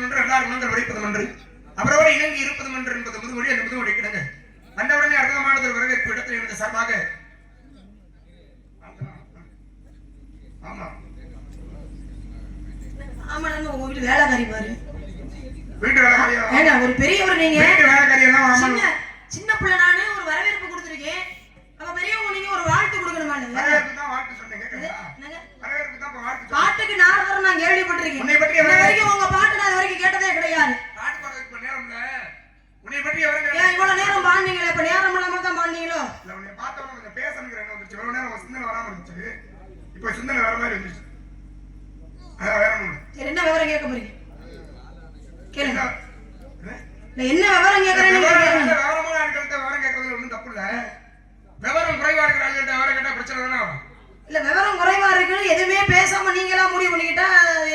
என்று எல்லாரும் குணங்கள் உரைப்பதும் என்று அவரோடு இணங்கி இருப்பதும் என்று என்பது முதுமொழி. அந்த முதுமொழி கிடங்க வந்தவுடனே அற்புதமானது வரவேற்பு இடத்தில் இருந்த சார்பாக ஆமா ஆமா நம்ம உங்க வீட்டு வேலைக்காரி பாரு. வீட்டு வேலைக்காரியா? ஏங்க ஒரு பெரியவர் நீங்க. வீட்டு வேலைக்காரி எல்லாம் ஆமா. சின்ன பிள்ளை நானு ஒரு வரவேற்பு கொடுத்திருக்கேன். அப்ப பெரியவங்க நீங்க ஒரு வாழ்த்து கொடுக்கணுமா? வரவேற்பு தான் வாழ்த்து சொன்னீங்க. வரவேற்பு தான் வாழ்த்து. பாட்டுக்கு நாரதர் நான் கேள்விப்பட்டிருக்கேன். உன்னை பற்றி வரைக்கும் உங்க பாட்டு நான் வரைக்கும் கேட்டதே கிடையாது. பாட்டு பாடுறதுக்கு நேரம் இல்ல. உன்னை பற்றி எவரங்க ஏன் இவ்வளவு நேரம் பாடுனீங்களே? இப்ப நேரம் இல்லாம தான் பாடுனீங்களோ? இல்ல உன்னை பார்த்தவங்க கொஞ்சம் பேசணும்ங்கற என்ன வந்துச்சு. இவ்வளவு நேரம் சிந்தனை வராம இருந்துச்சு. இப்போ சிந்தனை வர மாதிரி இருந்துச்சு. வேற ஒண்ணு. சரி என்ன விவரம் கேட்க போறீங்க? கேளுங்க. என்ன விவரம் கேக்குறீங்க? விவரமா ஆட்கள்ட்ட விவரம் கேக்குறதுல ஒண்ணும் தப்பு இல்ல. விவரம் குறைவா இருக்கிற ஆட்கள்ட்ட விவரம் கேட்டா பிரச்சனை தானே வரும். இல்ல விவரம் குறைவா இருக்குன்னு எதுவுமே பேசாம நீங்களா முடிவு பண்ணிக்கிட்டா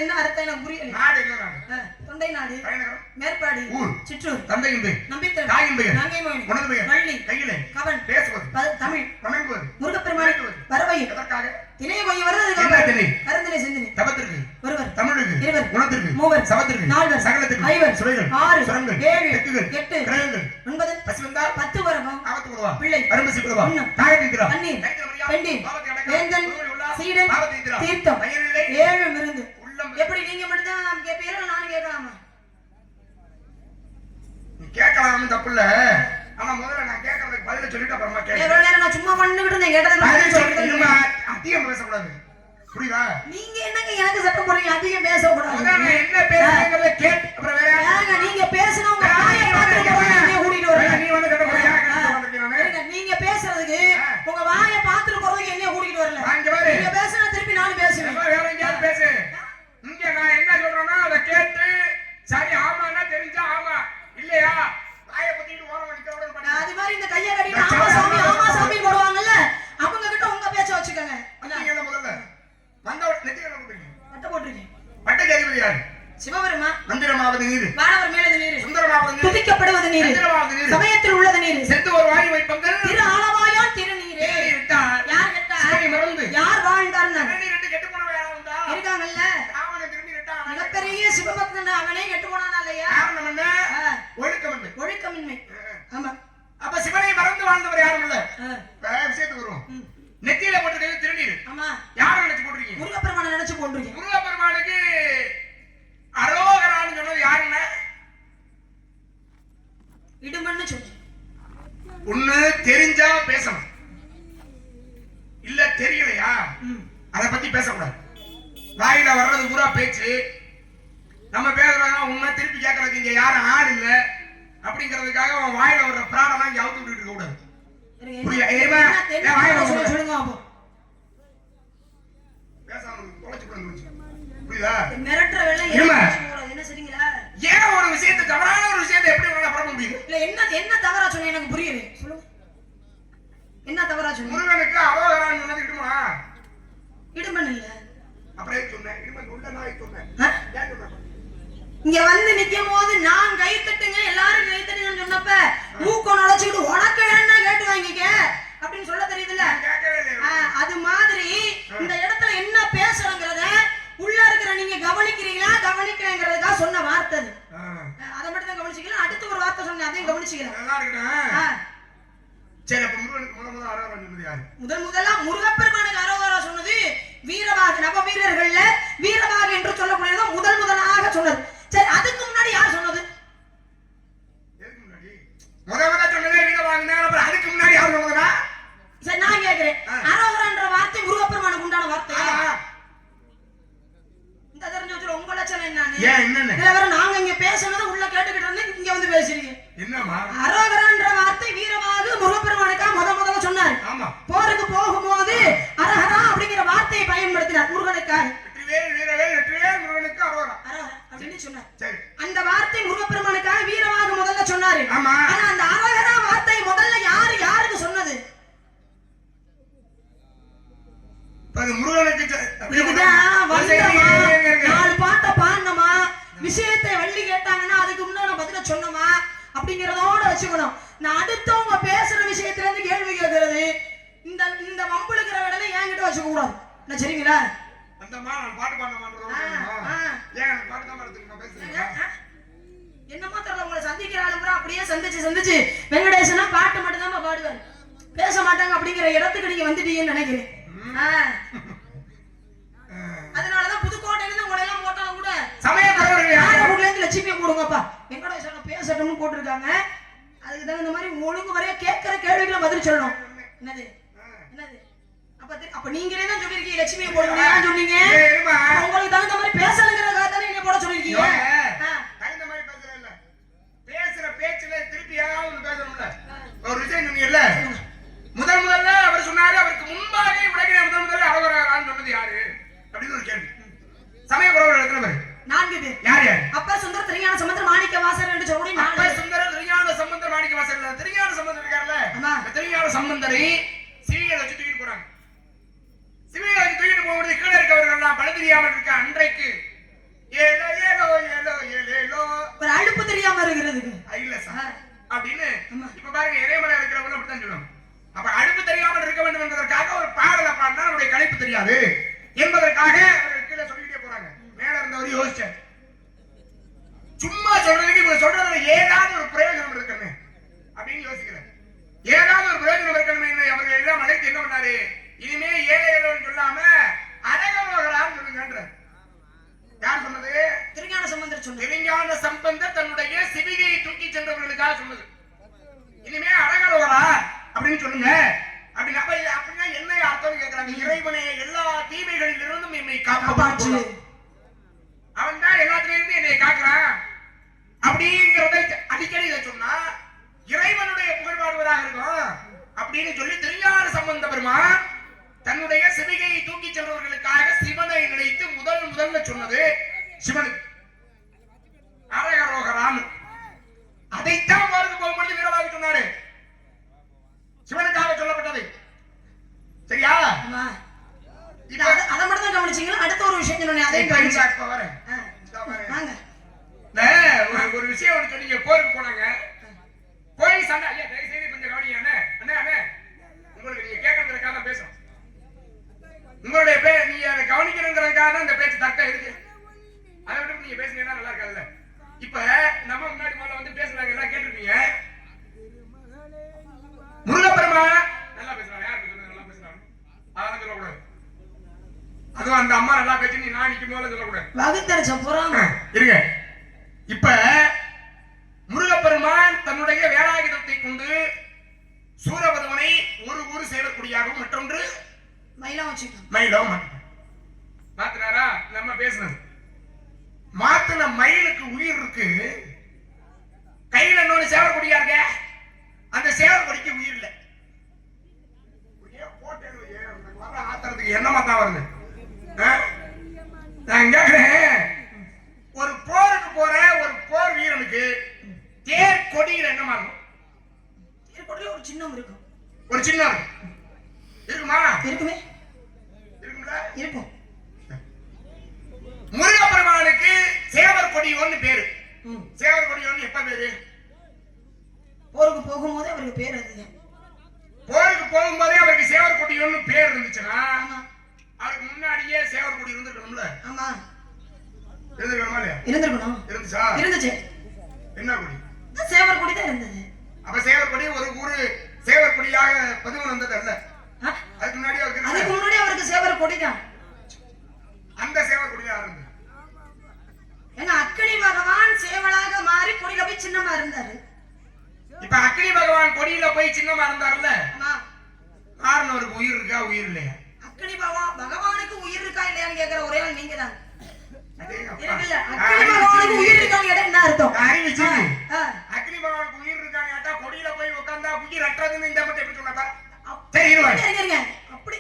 என்ன அர்த்தம் எனக்கு புரியல. நாடு எங்க நாடு? தொண்டை நாடு, தலைநகரம், மேற்பாடி, ஊர், சிற்றூர், தந்தையின் பெயர், நம்பித்தல், தாயின் பெயர், நங்கை மகன், உனது பெயர், வள்ளி, கையிலே, கவன், பேசுவது, தமிழ், வணங்குவது, முருகப்பெருமான், வரவையும், எதற்காக? திணைய கொஞ்சம் வருது. என்ன திணை? கருந்தினை சிந்தினை. தபத்திற்கு, ஒருவர், தமிழுக்கு, இருவர், குணத்திற்கு, மூவர், சபத்திற்கு, நால்வர், சகலத்திற்கு, ஐவர், சுரைகள், ஆறு, சுரங்கள், ஏழு, தெக்குகள், எட்டு, கிரகங்கள், 9, பசிவந்தால் 10 வரகம், ஆபத்து கொடுவா, பிள்ளை, அரும்பசி கொடுவா, உண்ணம், தாயத்திந்திரா, தண்ணீர், கைத்தமரியா, பெண்டி, பாவத்தை அடக்கம், வேந்தன், சீடன், பாவத்திந்திரா, தீர்த்தம், பயனில்லை, 7 விருந்து. உள்ளம். எப்படி நீங்க மட்டும் தான் கேட்பீங்களா நானும் கேட்கலாமா? கேட்கலாம் தப்பு இல்ல. ஆனா முதல்ல நான் கேட்கறதுக்கு பதில சொல்லிட்டு அப்புறமா கேட்க. எவ்வளவு நேரம் நான் சும்மா பண்ணிட்டு இருந்தேன். கேட்டதுக்கு அதிகம் பேசக்கூடாது. புரியுதா? நீங்க என்னங்க எனக்கு சட்டம் போடுறீங்க? அதிகம் பேசக்கூடாது. நான் என்ன பேசுறேங்கறத கேட் அப்புறம் வேற ஏங்க நீங்க பேசினா உங்க வாயை பார்த்துட்டு போறீங்க. நீங்க கூட்டிட்டு வரீங்க. நீ வந்து கேட்ட போறியா? கேட்டு வந்திருக்கேன் நானு. நீங்க பேசுறதுக்கு உங்க வாயை பார்த்துட்டு போறதுக்கு என்னைய கூட்டிட்டு வரல. அங்க பாரு. நீங்க பேசினா திருப்பி நானும் பேசுவேன். வேற எங்கயாவது பேசு. இங்க நான் என்ன சொல்றேன்னா அத கேட்டு சரி ஆமான்னா தெரிஞ்சா ஆமா இல்லையா வாயை பத்திட்டு ஓரம் வலிக்கிறோட பண்ணு. அது மாதிரி இந்த கைய கட்டிட்டு ஆமா சாமி போடுவாங்கல்ல அவங்க கிட்ட உங்க பேச்ச வச்சுக்கங்க. நீங்க முதல்ல வந்தவ நெத்தியில போடுறீங்க. பட்ட போட்டுறீங்க. பட்டை ஜெயவதி யார்? சிவபெருமா. மந்திரமாவது நீர். வானவர் மேலது நீர். சுந்தரமாவது நீர். துதிக்கப்படுவது நீர். மந்திரமாவது நீர். சமயத்தில் உள்ளது நீர். செத்து ஒரு வாயு வைப்பங்கள். திரு ஆலவாயான் திருநீரே. விட்டார். யார் கேட்டா? சரி மறந்து. யார் வாழ்ந்தார்னா? ரெண்டு கெட்டு போனவ யாரா வந்தா? இருக்காங்கல்ல. ராவணன் திரும்பி விட்டான். மிகப்பெரிய சிவபக்தன் அவனே கெட்டு போனானா இல்லையா? காரணம் என்ன? ஒழுக்கமின்மை. ஒழுக்கமின்மை. ஆமா. அப்ப சிவனை மறந்து வாழ்ந்தவர் யாரும் இல்ல. விஷயத்துக்கு வருவோம். நெத்தியில போட்டுக்கிறது திருநீர். ஆமா. யாரை நினைச்சு போட்டுருக்கீங்க? முருகப்பெருமானை நினைச்சு போட்டுருக்கீங்க. முருகப்பெருமானுக்கு அரோகரான்னு சொன்னது யாருன்னா? இடுமன்னு சொல்லு. ஒண்ணு தெரிஞ்சா பேசணும். இல்ல தெரியலையா? அத பத்தி பேசக்கூடாது. வாயில வர்றது பூரா பேச்சு. நம்ம பேசுறோம் உண்மை திருப்பி கேட்கறதுக்கு இங்க யாரும் ஆள் இல்ல அப்படிங்கிறதுக்காக அவன் வாயில வர்ற பிராணெல்லாம் இங்க அவுத்து விட்டுட்டு இருக்க கூடாது. சொல்லுங்க அப்போ. பேசாம தொலைச்சு போடுங்க. புரியுதா? மிரட்டற வேலை என்ன சரிங்களா? ஏன் ஒரு விஷயத்தை தவறான ஒரு விஷயத்தை எப்படி உங்களால பரப்ப முடியும்? இல்ல என்ன தவறா சொன்னீங்க எனக்கு புரியல. சொல்லுங்க. என்ன தவறா சொன்னீங்க? முருகனுக்கு அரோகரான்னு சொன்னது இடுமா? இடுமன் இல்ல. அப்புறம் சொன்னேன். இடுமன் உள்ள நாய் சொன்னேன். ஏன் சொன்னேன்? இங்க வந்து நிக்கும் போது நான் கை தட்டுங்க எல்லாரும் கை தட்டுங்கன்னு சொன்னப்ப மூக்க நுழைச்சிட்டு உனக்கு வேணா கேட்டு வாங்கிக்க அப்படின்னு சொல்ல தெரியுதுல்ல? அது மாதிரி இந்த இடத்துல என்ன பேசுறங்கிறத உள்ள இருக்கிற நீங்க கவனிக்கிறீங்களா கவனிக்கிறேங்கிறதுக்காக சொன்ன வார்த்தை அது. அதை மட்டும் தான் கவனிச்சிக்கலாம். அடுத்து ஒரு வார்த்தை சொன்னேன் அதையும் கவனிச்சிக்கலாம். சரி அப்ப முருகனுக்கு முதல்ல அரோகரா சொன்னது யாரு? முதல்ல முருகப்பெருமானுக்கு அரோகரா சொன்னது வீரபாக. நவ வீரர்கள்ல வீரபாக என்று சொல்லக்கூடியது முதலாக சொன்னது. சரி அதுக்கு முன்னாடி யார் சொன்னது? எதுக்கு முன்னாடி? முதல்ல சொன்னதே வீரபாகனா. அப்புறம் அதுக்கு முன்னாடி யார் சொன்னதுனா? சரி நான் கேக்குறேன். அரோகரான்ற வார்த்தை முருகப்பெருமானுக்கு உண்டான வார்த்தையா? இந்த தெரிஞ்சு வச்சு உங்க லட்சணம் என்னன்னு? ஏன் என்னன்னு? இல்ல வேற நாங்க இங்க பேசுனது உள்ள கேட்டுக்கிட்டு இருந்தேன் இங்க வந்து பேசுறீங்க. என்னமா? அரோகரான்ற வார்த்தை வீரபாக முருகப்பெருமானுக்கா முதல்ல சொன்னாரு. ஆமா. போருக்கு போகும்போது அரஹரா அப்படிங்கிற வார்த்தையை பயன்படுத்தினார் முருகனுக்காக. வெற்றிவேல் வீரவேல் வெற்றிவேல் முருகனுக்கு அரோகரா அப்படின்னு சொன்னார். சரி. அந்த வார்த்தை முருகப்பெருமானுக்காக வீரபாக முதல்ல சொன்னாரு. ஆமா. ஆனா அந்த அரஹரா வார்த்தை முதல்ல யாருக்கு சொன்னது? அது முருகனுக்கு. நாலு பாட்டை பாடணுமா விஷயத்தை வள்ளி கேட்டாங்கன்னா அதுக்கு முன்னாடி பதில சொன்னோமா அப்படிங்கறதோட வச்சுக்கணும். நான் அடுத்தவங்க பேசுற விஷயத்துல இருந்து கேள்வி கேட்கறது இந்த வம்புழுக்கிற வேலை என்கிட்ட வச்சுக்க கூடாது. சரிங்களா? அந்த மாதிரி நான் பாட்டு பாட மாட்டேன். ஏன் எனக்கு பாட்டு தான் பாடுறதுக்கு நான் பேசுறேன். என்னமோ தெரியல, உங்களை சந்திக்கிற ஆளுங்க அப்படியே சந்திச்சு வெங்கடேசனா பாட்டு மட்டும் தான் பாடுவாரு, பேச மாட்டாங்க அப்படிங்கிற இடத்துக்கு நீங்க வந்துட்டீங்கன்னு நினைக்கிறேன். அதனாலதான் புதுக்கோட்டையில இருந்து உங்களை எல்லாம் போட்டாலும் கூட சமயத்துல இருந்து லட்சுமியை போடுங்கப்பா வெங்கடேசன பேசட்டும்னு போட்டிருக்காங்க. அதுக்கு தகுந்த மாதிரி ஒழுங்கு வரைய கேட்கிற கேள்விகளை பதில் சொல்லணும். என்னது என்னது அப்ப நீங்களே தான் சொல்லிருக்கீங்க லட்சுமியை போடுங்க சொன்னீங்க. உங்களுக்கு தகுந்த மாதிரி பேசணுங்கிறதுக்காக தானே என்ன போட சொல்லிருக்கீங்க. தகுந்த மாதிரி பேசுறேன் இல்ல, பேசுற பேச்சுல திருப்பி ஏதாவது பேசணும்ல. ஒரு விஷயம் சொன்னீங்கல்ல, முதல்ல அவர் சொன்னாரு, அவருக்கு முன்பாக உலகிலே முதல்ல அழகரான்னு சொன்னது யாரு அப்படின்னு ஒரு கேள்வி. சமய குறவர் எத்தனை பேர்? 4 பேர். யார் யார்? அப்ப சுந்தர திருஞான சம்பந்தர் மாணிக்க வாசகர் என்று சொல்லி அப்ப சுந்தர திருஞான சம்பந்தர் மாணிக்க வாசகர். திருஞான சம்பந்தர் இருக்கார்ல, அந்த திருஞான சம்பந்தரை சிவிகளை வச்சு தூக்கிட்டு போறாங்க. சிவிகளை வச்சு தூக்கிட்டு போகும்போது கீழே இருக்கவர்கள் எல்லாம் பல தெரியாமல் இருக்க அன்றைக்கு ஏலோ ஏலோ ஏலோ ஏலோ ஒரு அழுப்பு தெரியாம இருக்கிறது இல்ல சார் அப்படின்னு. இப்ப பாருங்க, இறைமலை இருக்கிறவங்க அப்படித்தான் சொல்லுவாங்க. அப்ப அழுப்பு தெரியாமல் இருக்க வேண்டும் என்பதற்காக ஒரு பாடலை பாடினா நம்முடைய களைப்பு தெரியாது என்பதற்காக அவர்கள் கீழே சொல்லிக்கிட்டே போறாங்க. மேல இருந்தவர் யோசிச்சார், சும்மா சொல்றதுக்கு இவங்க சொல்றதுல ஏதாவது ஒரு பிரயோஜனம் இருக்கணுமே அப்படின்னு யோசிக்கிறார். ஏதாவது ஒரு பிரயோஜனம் இருக்கணுமே அவர்கள் எல்லாம் அழைத்து என்ன பண்ணாரு, இனிமே ஏழைகள் சொல்லாம அழகவர்களான்னு சொல்லுங்கன்ற. யார் சொன்னது? திருஞான சம்பந்தர் சொன்னது. திருஞான சம்பந்தர் தன்னுடைய சிவிகையை தூக்கி சென்றவர்களுக்காக சொன்னது. இனிமே அழகவர்களா அப்படின்னு சொல்லுங்க அப்படின்னு. அப்படின்னா என்ன அர்த்தம் கேட்கிறாங்க. இறைவனே எல்லா தீமைகளில் இருந்தும் என்னை காப்பாற்று, அவன் தான் எல்லாத்தில இருந்து என்னை காக்குறான் அப்படிங்கிறத அடிக்கடி இதை சொன்னா இறைவனுடைய புகழ் பாடுவதாக இருக்கும் அப்படின்னு சொல்லி திருஞான சம்பந்த பெருமான் தன்னுடைய சிவிகையை தூக்கி சென்றவர்களுக்காக சிவனை நினைத்து முதல்ல சொன்னது சிவனுக்கு அரகரோகரான். அதைத்தான் வாழ்ந்து போகும்போது வீரவாக சொன்னாரு, சிவனுக்காக சொல்லப்பட்டது. சரியா? அதை மட்டும் தான் கவனிச்சீங்களா? அடுத்த ஒரு விஷயம் சொன்னேன், அதையும் கவனிச்சா வரேன். ஒரு விஷயம் ஒன்று சொன்னீங்க, போருக்கு போனாங்க, போய் சண்டை. ஐயா தயவு செய்து கொஞ்சம் கவனிங்க அண்ணே. அண்ணே அண்ணே உங்களுக்கு நீங்க கேட்கறதுக்காக தான் பேசுறோம். உங்களுடைய நீங்க அதை கவனிக்கிறதுக்காக தான் இந்த பேச்சு தர்க்கம் இருக்கு. அதை விட்டு நீங்க பேசுனீங்கன்னா நல்லா இருக்காதுல்ல. இப்ப நம்ம முன்னாடி முதல்ல வந்து பேசுறாங்க, எல்லாம் கேட்டிருப்பீங்க. முருகப்பெருமான் நல்லா பேசுறாங்க. யார் பேசுறாங்க? நல்லா பேசுறாங்க. அதெல்லாம் சொல்லக்கூடாது. அதுவும் அந்த அம்மா நல்லா பேச்சு நீ நான் நிக்கும் போது சொல்லக்கூடாது. வகுத்தரிச்ச போறாங்க இருங்க. இப்ப முருகப்பெருமான் தன்னுடைய வேலாயுதத்தை கொண்டு சூரபதுமனை ஒரு ஊர் சேவற்குடியாகவும் மற்றொன்று மயிலம் மாத்தினாரா? நம்ம பேசினது மாத்தின மயிலுக்கு உயிர் இருக்கு, கையில இன்னொரு சேவற்குடியா இருக்க, அந்த சேவற்குடிக்கு உயிர் இல்லை. ஆத்துறதுக்கு என்னமா தான் வருது? நான் கேக்குறேன், ஒரு போருக்கு போற ஒரு போர் வீரனுக்கு தேர் கொடியில என்னமா இருக்கும்? தேர் கொடியில ஒரு சின்னம் இருக்கும். ஒரு சின்னம் இருக்குமா? இருக்குமே. இருக்கும்ல? இருக்கும். முருகப்பெருமானுக்கு சேவர் கொடி ஒன்னு பேரு. சேவர் கொடி ஒன்னு எப்ப பேரு? போருக்கு போகும்போது அவருக்கு பேர் அதுதான். போருக்கு போகும்போதே அவருக்கு சேவர் கொடி ஒன்னு பேர் இருந்துச்சுன்னா அவருக்கு முன்னாடியே சேவர் கொடி இருந்திருக்கணும்ல? ஆமா, இருந்திருக்கணுமா இல்லையா? இருந்திருக்கணும். இருந்துச்சா? இருந்துச்சு. என்ன கொடி? சேவர் கொடி தான் இருந்தது. அப்ப சேவர் கொடி ஒரு ஊரு சேவர் கொடியாக பதிவு வந்தது அல்ல. அதுக்கு முன்னாடி அவருக்கு சேவர் கொடி தான். அந்த சேவர் கொடி யார் இருந்தது? ஏன்னா அக்கினி பகவான் சேவலாக மாறி கொடியில போய் சின்னமா இருந்தாரு. இப்ப அக்கினி பகவான் கொடியில போய் சின்னமா இருந்தாருல்ல, மாறினவருக்கு உயிர் இருக்கா உயிர் இல்லையா? அக்கினி பகவானுக்கு உயிர் இருக்கா இல்லையான்னு கேக்குற ஒரே ஆள் நீங்க தான். உயிர் இருக்கான்னு கேட்டா என்ன அர்த்தம்? அறிவிச்சு அக்னி பகவானுக்கு உயிர் இருக்கான்னு கேட்டா கொடியில போய் உட்கார்ந்தா உயிர் அற்றதுன்னு இந்த மட்டும் எப்படி சொன்னாப்பா? சரி இருங்க. அப்படி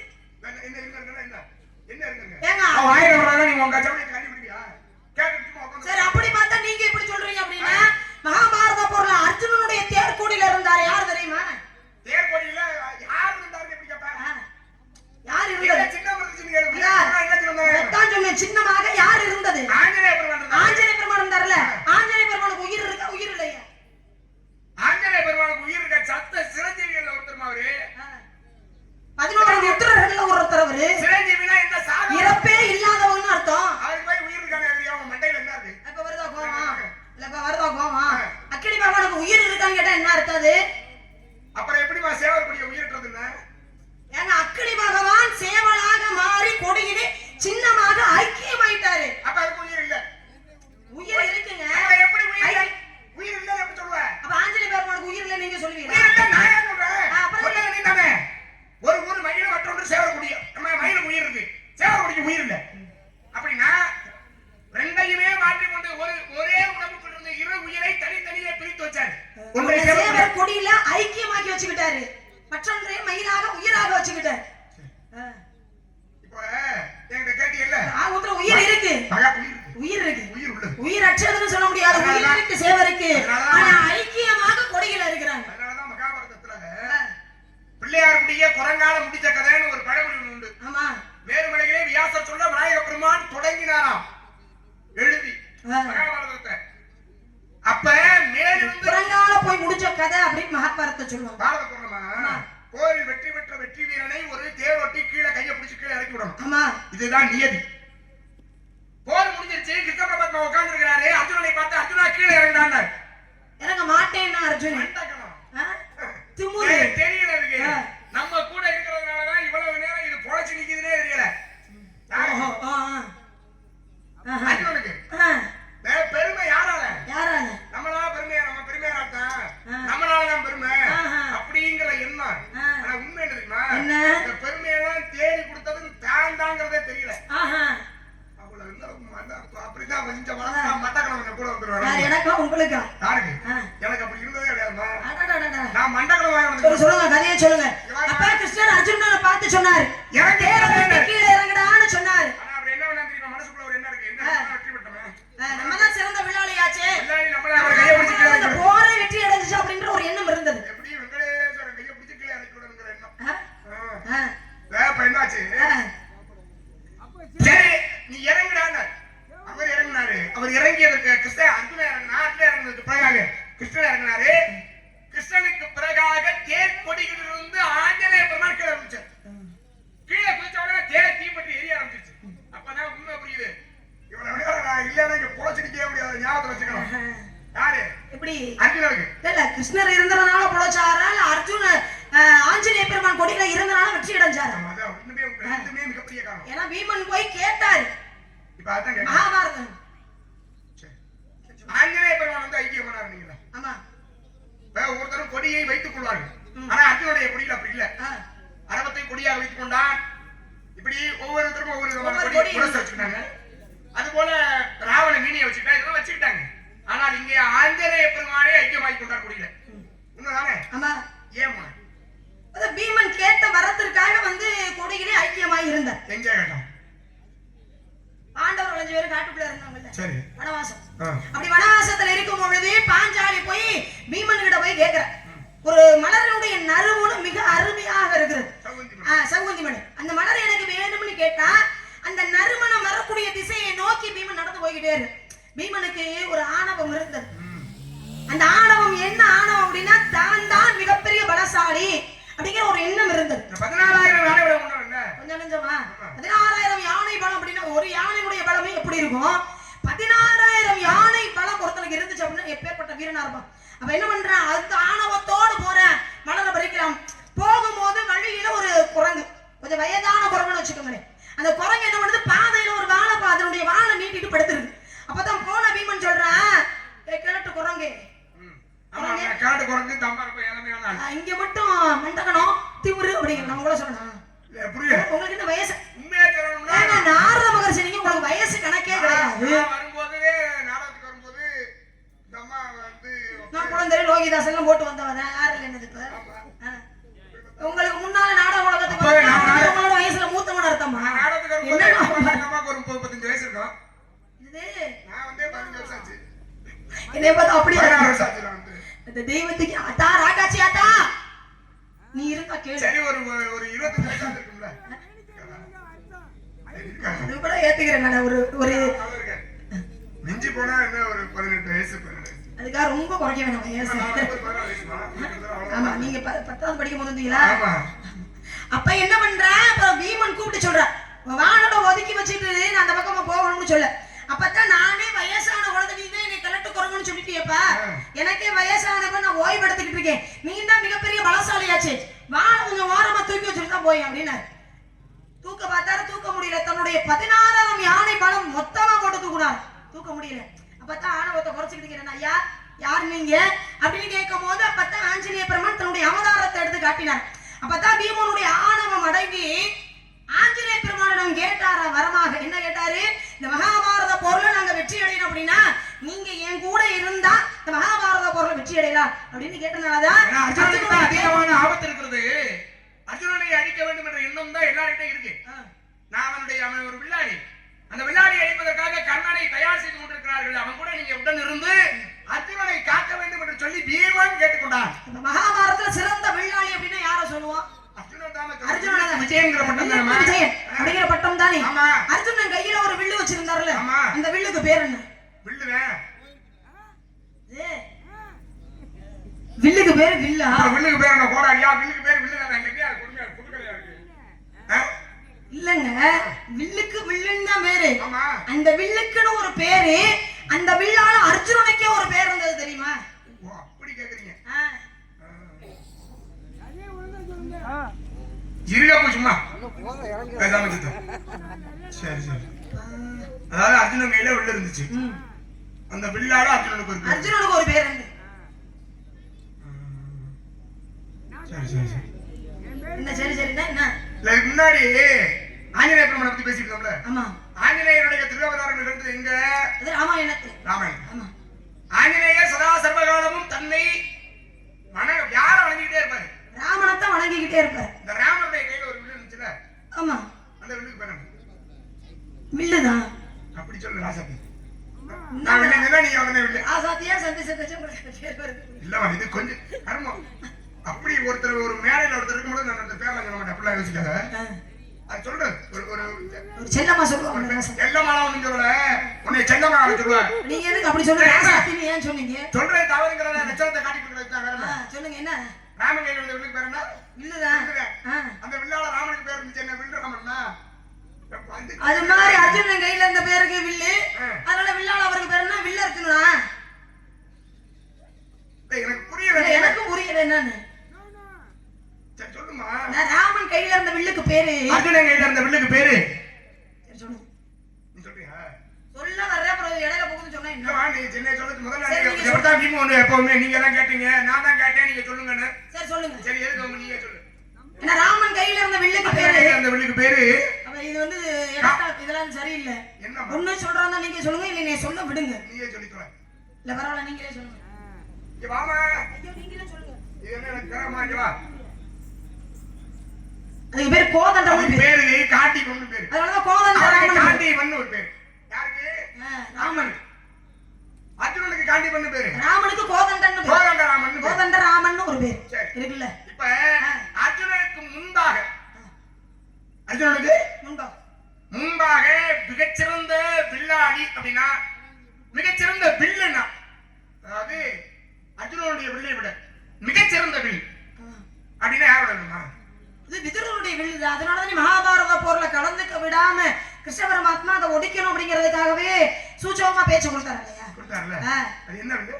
என்ன இருங்க ஏங்க வாயில வரதா நீங்க உங்க கச்சவடி கண்டுபிடியா? கேட்க உட்கார்ந்து சரி அப்படி பார்த்தா நீங்க எப்படி சொல்றீங்க அப்படின்னா மகாபாரத போர்ல அர்ஜுனனுடைய தேர் கொடியில இருந்தாரு. யார் தெரியுமா? தேர் கொடியில யார் இருந்தாரு எப்படி கேப்பா? யார் இருந்தாரு? சின்னம் இருந்துச்சுன்னு கேளுங்க. என்ன சொன்னாங்க? தான் சொன்னேன், சின்னமாக யார் இருந்தது? ஆஞ்சநேய பெருமான் இருந்தாருல. ஆஞ்சநேய பெருமானுக்கு உயிர் இருக்கா உயிர் இல்லையா? ஆஞ்சநேய பெருமானுக்கு உயிர் இருக்க. சத்த சிரஞ்சீவிகள் ஒருத்தர் அவரு. 11 உத்தரர்கள்ல ஒருத்தர் அவரு. சிரஞ்சீவினா என்ன சாதம்? இறப்பே இல்லாத உயிர் இருக்கு, உயிர் உள்ளது. உயிர் அற்றதுன்னு சொல்ல முடியாது, உயிர் இருக்கு, சேவை இருக்கு. ஆனா ஐக்கியமாக கொடியில இருக்கிறாங்க. அதனாலதான் மகாபாரதத்துல பிள்ளையாருடைய குரங்கால முடிச்ச கதைன்னு ஒரு பழமொழி உண்டு. ஆமா, மேருமலையிலே வியாசர் சொல்ல விநாயக பெருமான் தொடங்கினாராம் எழுதி மகாபாரதத்தை. அப்ப மேலிருந்து குரங்கால போய் முடிச்ச கதை அப்படின்னு மகாபாரதத்தை சொல்லுவாங்க. பாரத புராணமா போரில் வெற்றி பெற்ற வெற்றி வீரனை ஒரு தேரோட்டி கீழே கையை பிடிச்சு கீழே இறக்கி விடணும். ஆமா, இதுதான் நியதி. போர் முடிஞ்சிருச்சு, கிருஷ்ண பரமாத்மா உட்கார்ந்து இருக்கிறாரு. அர்ஜுனனை பார்த்து அர்ஜுனா கீழே இறங்கினார். இறங்க மாட்டேன்னா அர்ஜுனன் திமுரு தெரியல இருக்கு. நம்ம கூட இருக்கிறதுனாலதான் இவ்வளவு நேரம் இது பொழைச்சு நிக்குதுன்னே தெரியல. அர்ஜுனனுக்கு பெருமை யாரால? யாரால? நம்மளால பெருமையா? நம்ம பெருமையாத்தான், நம்மளாலதான் பெருமை அப்படிங்கிற எண்ணம். ஆனா உண்மை என்ன தெரியுமா? இந்த பெருமையெல்லாம் தேடி கொடுத்தது தான் தாங்கிறதே தெரியல. அப்படிதான் கொஞ்சம் மண்டக்கிழமை கூட வந்துருவாங்க. எனக்கா உங்களுக்கா? யாருக்கு? எனக்கு அப்படி இருந்ததே கிடையாதுமா. நான் மண்டக்கிழமை சொல்லுங்க, கதையை சொல்லுங்க. அப்ப கிருஷ்ணர் அர்ஜுனனை பார்த்து சொன்னாரு, கீழே இறங்கடான்னு சொன்னாரு. அவர் என்ன வேணா தெரியுமா? மனசுக்குள்ள ஒரு என்ன இருக்கு? என்ன வெற்றி பெற்றமே, நம்மதான் சிறந்த விழாளியாச்சே, நம்மள போரே வெற்றி அடைஞ்சிச்சு அப்படின்ற ஒரு எண்ணம் இருந்தது. எப்படி வெங்கடேஸ்வரன் கையை பிடிச்சு கீழே இறக்கி விடணுங்கிற எண்ணம். வேப்ப என்னாச்சு? சரி நீ இறங்குறாங்க. அவர் இறங்கினாரு. அவர் இறங்கியதுக்கு கிருஷ்ணன் அர்ஜுனன் இறங்கினா. அர்ஜுனன் இறங்கினதுக்கு பிறகாக கிருஷ்ணன் இறங்கினாரு. கிருஷ்ணனுக்கு பிறகாக தேர் கொடிகளிலிருந்து ஆஞ்சநேய பெருமாள் கீழே குதிச்சார். கீழே குதிச்ச உடனே தேர் தீப்பற்றி எரிய ஆரம்பிச்சிச்சு. அப்பதான் உண்மை புரியுது. இவ்வளவு இல்லைன்னா இங்க பொழைச்சிக்கவே முடியாது. ஞாபகத்துல வச்சுக்கணும். யாரு? எப்படி? அர்ஜுனனுக்கு இல்ல, கிருஷ்ணர் இருந்தனால பொழைச்சாரா இல்ல அர்ஜுன ஆஞ்சநேய பெருமான் கொடியில இருந்தனால வெற்றி அடைஞ்சாரா? மிகப்பெரிய காரணம். ஏன்னா பீமன் போய் கேட்டாரு. இப்ப அதான் மகாபாரதம். ஆஞ்சநேய பெருமான் வந்து ஐக்கியமானார். நீங்களா? ஆமா, ஒவ்வொருத்தரும் கொடியை வைத்துக் கொள்வார்கள். ஆனா அர்ஜுனுடைய கொடியில் அப்படி இல்ல. அரவத்தை கொடியாக வைத்துக் கொண்டான். இப்படி ஒவ்வொருத்தரும் ஒவ்வொரு விதமான கொடி வச்சுக்கிட்டாங்க. அது போல ராவண மீனியை வச்சுக்கிட்டா இதெல்லாம் வச்சுக்கிட்டாங்க. ஆனால் இங்கே ஆஞ்சநேய பெருமானே ஐக்கியமாகி கொண்டார் கொடியில. உண்மைதானே? ஆமா. ஏமா பீமன் கேட்ட வரத்திற்காக வந்து கொடியிலே ஐக்கியமாகி இருந்தார். எங்க கேட்டோம்? பாண்டவர் 5 பேரும் காட்டுக்குள்ள இருந்தாங்கல்ல. சரி. வனவாசம். அப்படி வனவாசத்துல இருக்கும் பொழுது பாஞ்சாலி போய் பீமன் கிட்ட போய் கேக்குற, ஒரு மலரினுடைய நறுமணம் மிக அருமையாக இருக்கிறது, சகுந்தி மலர். அந்த மலர் எனக்கு வேணும்னு கேட்டா அந்த நறுமணம் வரக்கூடிய திசையை நோக்கி பீமன் நடந்து போய்கிட்டே இருக்கு. பீமனுக்கு ஒரு ஆணவம் இருந்தது. அந்த ஆணவம் என்ன ஆணவம் அப்படின்னா, தான் தான் மிகப்பெரிய பலசாலி அப்படிங்கிற ஒரு எண்ணம் இருந்தது. 16,000 யானை பலம் கொண்டவன். கொஞ்சம் நெஞ்சமா 16,000 யானை பலம் அப்படின்னா ஒரு யானையுடைய பலமே எப்படி இருக்கும்? 16,000 யானை பலம் ஒருத்தனுக்கு இருந்துச்சு அப்படின்னா எப்பேற்பட்ட வீரனா இருப்பான். அப்ப என்ன பண்றான்? அந்த ஆணவத்தோடு போற மலரை பறிக்கலாம். போகும்போது வழியில ஒரு குரங்கு, கொஞ்சம் வயதான குரங்குன்னு வச்சுக்கோங்களேன். அந்த குரங்கு என்ன பண்ணுது? பாதையில ஒரு வாழை, அதனுடைய வாழை நீட்டிட்டு படுத்துருக்கு. அப்பதான் போன பீமன் சொல்றான், கிழட்டு குரங்கு, இங்க மட்டும் மண்டகணும் திமுரு அப்படிங்கிற நம்ம கூட சொல்லணும். உங்களுக்கு என்ன வயசு? நாரத மகர்ஷி, நீங்க உங்களுக்கு வயசு கணக்கே கிடையாது. நான் குழந்தை லோகிதாஸ் எல்லாம் போட்டு வந்தவன் யாரு என்னதுக்கு? உங்களுக்கு முன்னால நாடக உலகத்துக்கு உங்களோட வயசுல மூத்தவன் அர்த்தமா? என்னை பார்த்தா அப்படியே இந்த தெய்வத்துக்கு அத்தா ராகாச்சி அத்தா நீ இருக்கா கேளு. சரி, ஒரு 25 வயசு இருக்கும்ல, அது கூட ஏத்துக்கிறேன் நான். ஒரு மிஞ்சி போனா என்ன ஒரு 18 வயசு. அதுக்காக ரொம்ப குறைக்க வேணாம் வயசு. ஆமா, நீங்க 10வது படிக்கும் போது இருந்தீங்களா? அப்ப என்ன பண்ற? அப்புறம் பீமன் கூப்பிட்டு சொல்ற, வானோட ஒதுக்கி வச்சுட்டு நான் அந்த பக்கமா போகணும்னு சொல்ல. அப்பதான் நானே வயசான குழந்தை, நீ தான் என்னை கலட்டு குரங்குன்னு சொல்லிட்டியப்பா, எனக்கே வயசானப்ப நான் ஓய்வு எடுத்துக்கிட்டு இருக்கேன், நீ தான் மிகப்பெரிய பலசாலியாச்சு, வாழ கொஞ்சம் ஓரமா தூக்கி வச்சுட்டு தான் போய் அப்படின்னாரு. தூக்க பார்த்தாரு, தூக்க முடியல. தன்னுடைய 16,000 யானை பலம் மொத்தமா போட்டு தூக்குனார், தூக்க முடியல. அப்பதான் ஆணவத்தை குறைச்சிக்கிட்டு, ஐயா யார் நீங்க அப்படின்னு கேட்கும் போது அப்பதான் ஆஞ்சநேய பெருமான் தன்னுடைய அவதாரத்தை எடுத்து காட்டினார். அப்பதான் பீமனுடைய ஆணவம் அடங்கி ஆஞ்சநேய பெருமானிடம் கேட்டாரா வரமாக. என்ன கேட்டாரு? இந்த மகாபாரத போர்ல நாங்க வெற்றி அடையணும் அப்படின்னா நீங்க என் கூட இருந்தா இந்த மகாபாரத போர்ல வெற்றி அடையலாம் அப்படின்னு கேட்டனாலதான் அர்ஜுனனுக்கு அதிகமான ஆபத்து இருக்கிறது. அர்ஜுனனை அழிக்க வேண்டும் என்ற எண்ணம் தான் எல்லார்கிட்டையும் இருக்கு. அவன் ஒரு வில்லாளி, அந்த வில்லாளி அழிப்பதற்காக கர்ணனை தயார் விஜயங்கிற பட்டம் தானே? விஜயன் அப்படிங்கிற பட்டம் தானே? ஆமா. அர்ஜுனன் கையில ஒரு வில்லு வச்சிருந்தாருல, ஆமா. அந்த வில்லுக்கு பேர் என்ன? வில்லுதான். வில்லுக்கு பேரு வில்லா? வில்லுக்கு பேர் என்ன கோடாரியா? வில்லுக்கு பேர் வில்லுதான். எங்கயா கொடுமையா புதுக்கலையா இருக்கு? இல்லங்க, வில்லுக்கு வில்லுன்னு தான் பேரு. ஆமா. அந்த வில்லுக்குன்னு ஒரு பேரு, அந்த வில்லால அர்ஜுனனுக்கே ஒரு பேர் இருந்தது தெரியுமா? ஓ அப்படி கேக்குறீங்க. இருக்க சும்மா பேசாம சுத்த. சரி சரி. அதாவது அர்ஜுனன் கையில வில்லு இருந்துச்சு, அந்த வில்லால அர்ஜுனனுக்கு ஒரு பேர். அர்ஜுனனுக்கு ஒரு பேர் இருந்து. சரி சரி சரி. என்ன சரி சரின்னா என்ன? இதுக்கு முன்னாடி ஆஞ்சநேய பெருமானை பத்தி பேசிட்டு இருந்தோம்ல. ஆமா. ஆஞ்சநேயருடைய திருவதாரங்கள் இருந்து எங்க? அது ராமாயணத்துல. ராமாயணம். ஆமா. ஆஞ்சநேயர் சதா சர்வகாலமும் தன்னை யார வணங்கிட்டே இருப்பாரு? ராமனத்தான் வணங்கிக்கிட்டே இருப்பாரு. இந்த ராமனுடைய கையில ஒரு வில்லு இருந்துச்சுல. ஆமா. அந்த வில்லுக்கு பேர் என்ன? வில்லுதான். அப்படி சொல்லு ராசாத்தி. நான் வில்லுன்னா நீங்க உடனே வில்லு. ஆசாத்தியா சந்திச்ச பேர் வருது. இல்லவா இது கொஞ்சம் கர்மம். அப்படி ஒருத்தர் ஒரு மேடையில ஒருத்தர் இருக்கும்போது நான் அந்த பேர்ல சொல்ல மாட்டேன். அப்படிலாம் யோசிக்காத. அது சொல்றேன். ஒரு செல்லம்மா சொல்லுவாங்க. செல்லம்மாலாம் ஒண்ணும் சொல்லல, உன்னை செல்லம்மா சொல்லுவேன். நீங்க எதுக்கு அப்படி சொல்றீங்க? ஏன் சொன்னீங்க? சொல்றேன் தவறுங்கிறத லட்சணத்தை காட்டி கொடுக்கறதுக்கு. சொல்லுங்க என்ன? ராமன் கையில் வில்லுக்கு பேர் என்ன? வில்லுதான். அந்த வில்லால ராமனுக்கு பேர் இருந்துச்சு என்ன? வில்லு ராமன்னா. அது மாதிரி அர்ஜுனன் கையில இந்த பேருக்கு வில்லு, அதனால வில்லால அவருக்கு பேர் என்ன? வில்ல இருக்குன்னா எனக்கு புரியல. எனக்கும் புரியல என்னன்னு. சொல்லுமா. ராமன் கையில இருந்த வில்லுக்கு பேரு, அர்ஜுனன் கையில இருந்த வில்லுக்கு பேரு சொல்லுங்க. நீ சொல்றியா? சொல்ல வர்ற அப்புறம் இடையில போகுதுன்னு சொன்னா இல்ல வா, நீ சென்னை சொல்றது முதல்ல நீங்க எப்பதான் டீம் ஒண்ணு எப்பவுமே நீங்க தான் கேட்டீங்க, நான் தான் கேட்டேன், நீங்க சொல்லுங்கன்னு. சரி சொல்லுங்க. சரி எதுக்கு உங்க நீங்க சொல்லு. ஏன்னா ராமன் கையில இருந்த வில்லுக்கு பேரு, அந்த வில்லுக்கு பேரு அப்ப இது வந்து இதெல்லாம் சரியில்லை. என்ன ஒண்ணு சொல்றாங்க, நீங்க சொல்லுங்க, இல்ல நீ சொல்ல விடுங்க. நீயே சொல்லி தொலை. இல்ல பரவாயில்ல, நீங்களே சொல்லுங்க. இங்க வாமா. ஐயோ நீங்களே சொல்லுங்க. இது என்ன எனக்கு கரமா இங்க வா. அதுக்கு பேர் கோதண்டராமன் பேரு. காட்டி கொண்டு பேரு. அதனால கோதண்டராமன். காட்டி பண்ணு ஒரு பேரு. யாருக்கு? ராமன். அர்ஜுனனுக்கு காண்டி பண்ணு பேரு. ராமனுக்கு கோதண்டன் பேரு. கோதண்டராமன். கோதண்டராமன் ஒரு பேர் இருக்குல்ல. இப்ப அர்ஜுனனுக்கு முன்பாக முன்பாக மிகச்சிறந்த வில்லாளி அப்படின்னா, மிகச்சிறந்த வில்லுன்னா, அதாவது அர்ஜுனனுடைய வில்லை விட மிகச்சிறந்த வில் அப்படின்னா யாரோட வில்லுமா? இது விதுரனுடைய வில்லு. அதனாலதான் மகாபாரத போர்ல கலந்துக்க விடாம கிருஷ்ண பரமாத்மா அதை ஒடிக்கணும் அப்படிங்கறதுக்காகவே சூச்சகமா பேச்சு கொடுத்தாரு இல்லையா? கொடுத்தாருல. அது என்ன வில்லு?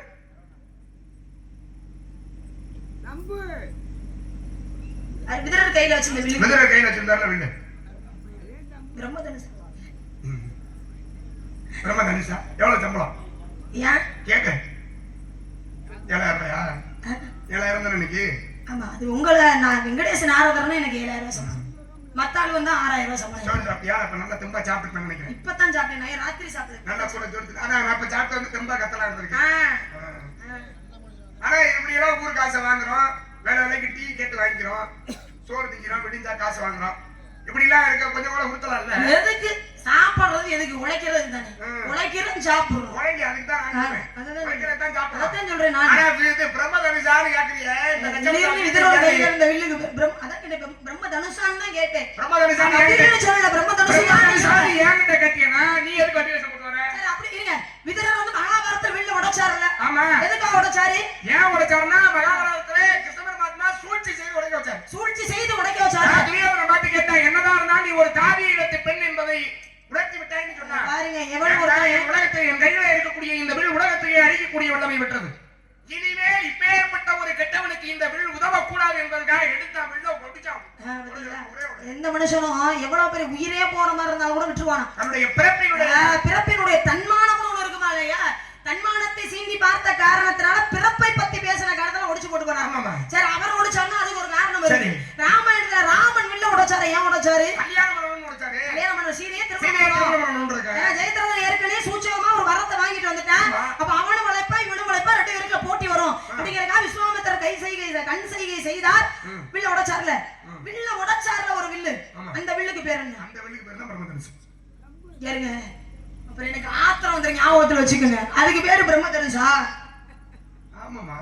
விதுரர் கையில வச்சிருந்த வில்லு. விதுரர் கையில வச்சிருந்தாருல வில்லு. பிரம்மதனுஷ். பிரம்மதனுஷா? எவ்வளவு சம்பளம்? ஏன் கேட்க 7,000 ரூபாயா? 7,000 தானே இன்னைக்கு? ஆமா, அது உங்களை நான் வெங்கடேசன் ஆராதனை எனக்கு 7,000 ரூபாய் சம்பளம். மத்த ஆள் வந்து 6,000 ரூபாய் சம்பளம். சாப்பிட்டியா? அப்ப நல்லா தெம்பா சாப்பிட்டு நினைக்கிறேன். இப்பதான் சாப்பிட்டேன், நான் ராத்திரி சாப்பிட்டேன். நல்லா கூட ஜோர்த்து. ஆனா நான் இப்ப சாப்பிட்டு வந்து தெம்பா கத்தலாம் இருந்திருக்கேன். ஆனா இப்படி எல்லாம் ஊர் காசை வாங்குறோம், வேலை வேலைக்கு டீ கேட்டு வாங்கிக்கிறோம், சோறு திங்கிறோம், விடிஞ்சா காசு வாங்குறோம். இப்படி எல்லாம் இருக்க கொஞ்சம் கூட உறுத்தலாம் இல்ல? எதுக்கு சாப்பிடுறது? எதுக்கு உழைக்கிறது தானே? உழைக்கிறது சாப்பிடுறோம். உழைக்கி அதுக்கு தான் வாங்குறேன். உழைக்கிறது தான் சாப்பிடுறோம். அதான் சொல்றேன் நான். ஆனா இது பிரம்மதனுஷான்னு கேக்குறியே, இந்த திடீர்னு விதுரர் கையில இருந்த வில்லுக்கு அதான் கேட்டேன், பிரம்மதனுஷான்னு தான் கேட்டேன். பிரம்மதனுஷான்னு திடீர்னு சொல்லல, பிரம்மதனுஷான்னு என்கிட்ட கேட்டியனா நீ எதுக்கு வட்டி பேச போட்டு வர? சரி அப்படி இருங்க. விதுரர் வந்து மகாபாரத வில்ல உடைச்சாருல. ஆமா. எதுக்காக உடைச்சாரு? ஏன் உடைச்சாருன்னா மகாபாரதத்துல கிருஷ்ண பரமாத்மா சூழ்ச்சி செய்து உடைக்க வச்சாரு. சூழ்ச்சி செய்து உடைக்க வச்சாரு. துரியோதனை பார்த்து கேட்டா, என்னதான் இருந்தா நீ ஒரு தாவி இடத்து பெண் என்பதை உடைத்து விட்டாய்ன்னு சொன்னா. பாருங்க எவ்வளவு ஒரு உலகத்தை என் கையில இருக்கக்கூடிய இந்த வில் உலகத்தையே அழிக்கக்கூடிய வல்லமை பெற்றது. இனிமேல் இப்பேற்பட்ட ஒரு கெட்டவனுக்கு இந்த வில் உதவக்கூடாது என்பதற்காக எடுத்தா வில்ல ஒடிச்சான். எந்த மனுஷனும் எவ்வளவு பெரிய உயிரே போன மாதிரி இருந்தாலும் கூட விட்டுருவானா? நம்முடைய பிறப்பினுடைய தன்மானம் ஒண்ணு இருக்குமா இல்லையா? தன்மானத்தை சீண்டி பார்த்த காரணத்தினால பிறப்பை பத்தி பேசின காரணத்துல ஒடிச்சு போட்டு போறாங்க. சரி, அவர் ஒடிச்சாருன்னா அதுக்கு ஒரு காரணம் இருக்கு. ராமாயணத்துல ராமன் வில்ல உடைச்சாரு. ஏன் உடைச்சாரு? கல்யாணம் பண்ண சீதையை ஜெயத்ரதன் ஏற்கனவே சூச்சகமா ஒரு வரத்தை வாங்கிட்டு வந்துட்டான். அப்ப அவனும் உழைப்பா இவனும் உழைப்பா, 2 பேருக்குள்ள போட்டி வரும் அப்படிங்கறதுக்காக விஸ்வாமித்திரர் கண் செய்கை செய்தார். வில்ல உடைச்சார்ல, வில்ல உடைச்சார்ல ஒரு வில்லு. அந்த வில்லுக்கு பேர் என்ன? அந்த வில்லுக்கு பேர் தான் பிரம்மதனுஷ். ஏறுங்க, அப்புறம் எனக்கு ஆத்திரம் வந்து ஞாபகத்துல வச்சுக்கோங்க. அதுக்கு பேரு பிரம்மதனுஷா? ஆமாமா.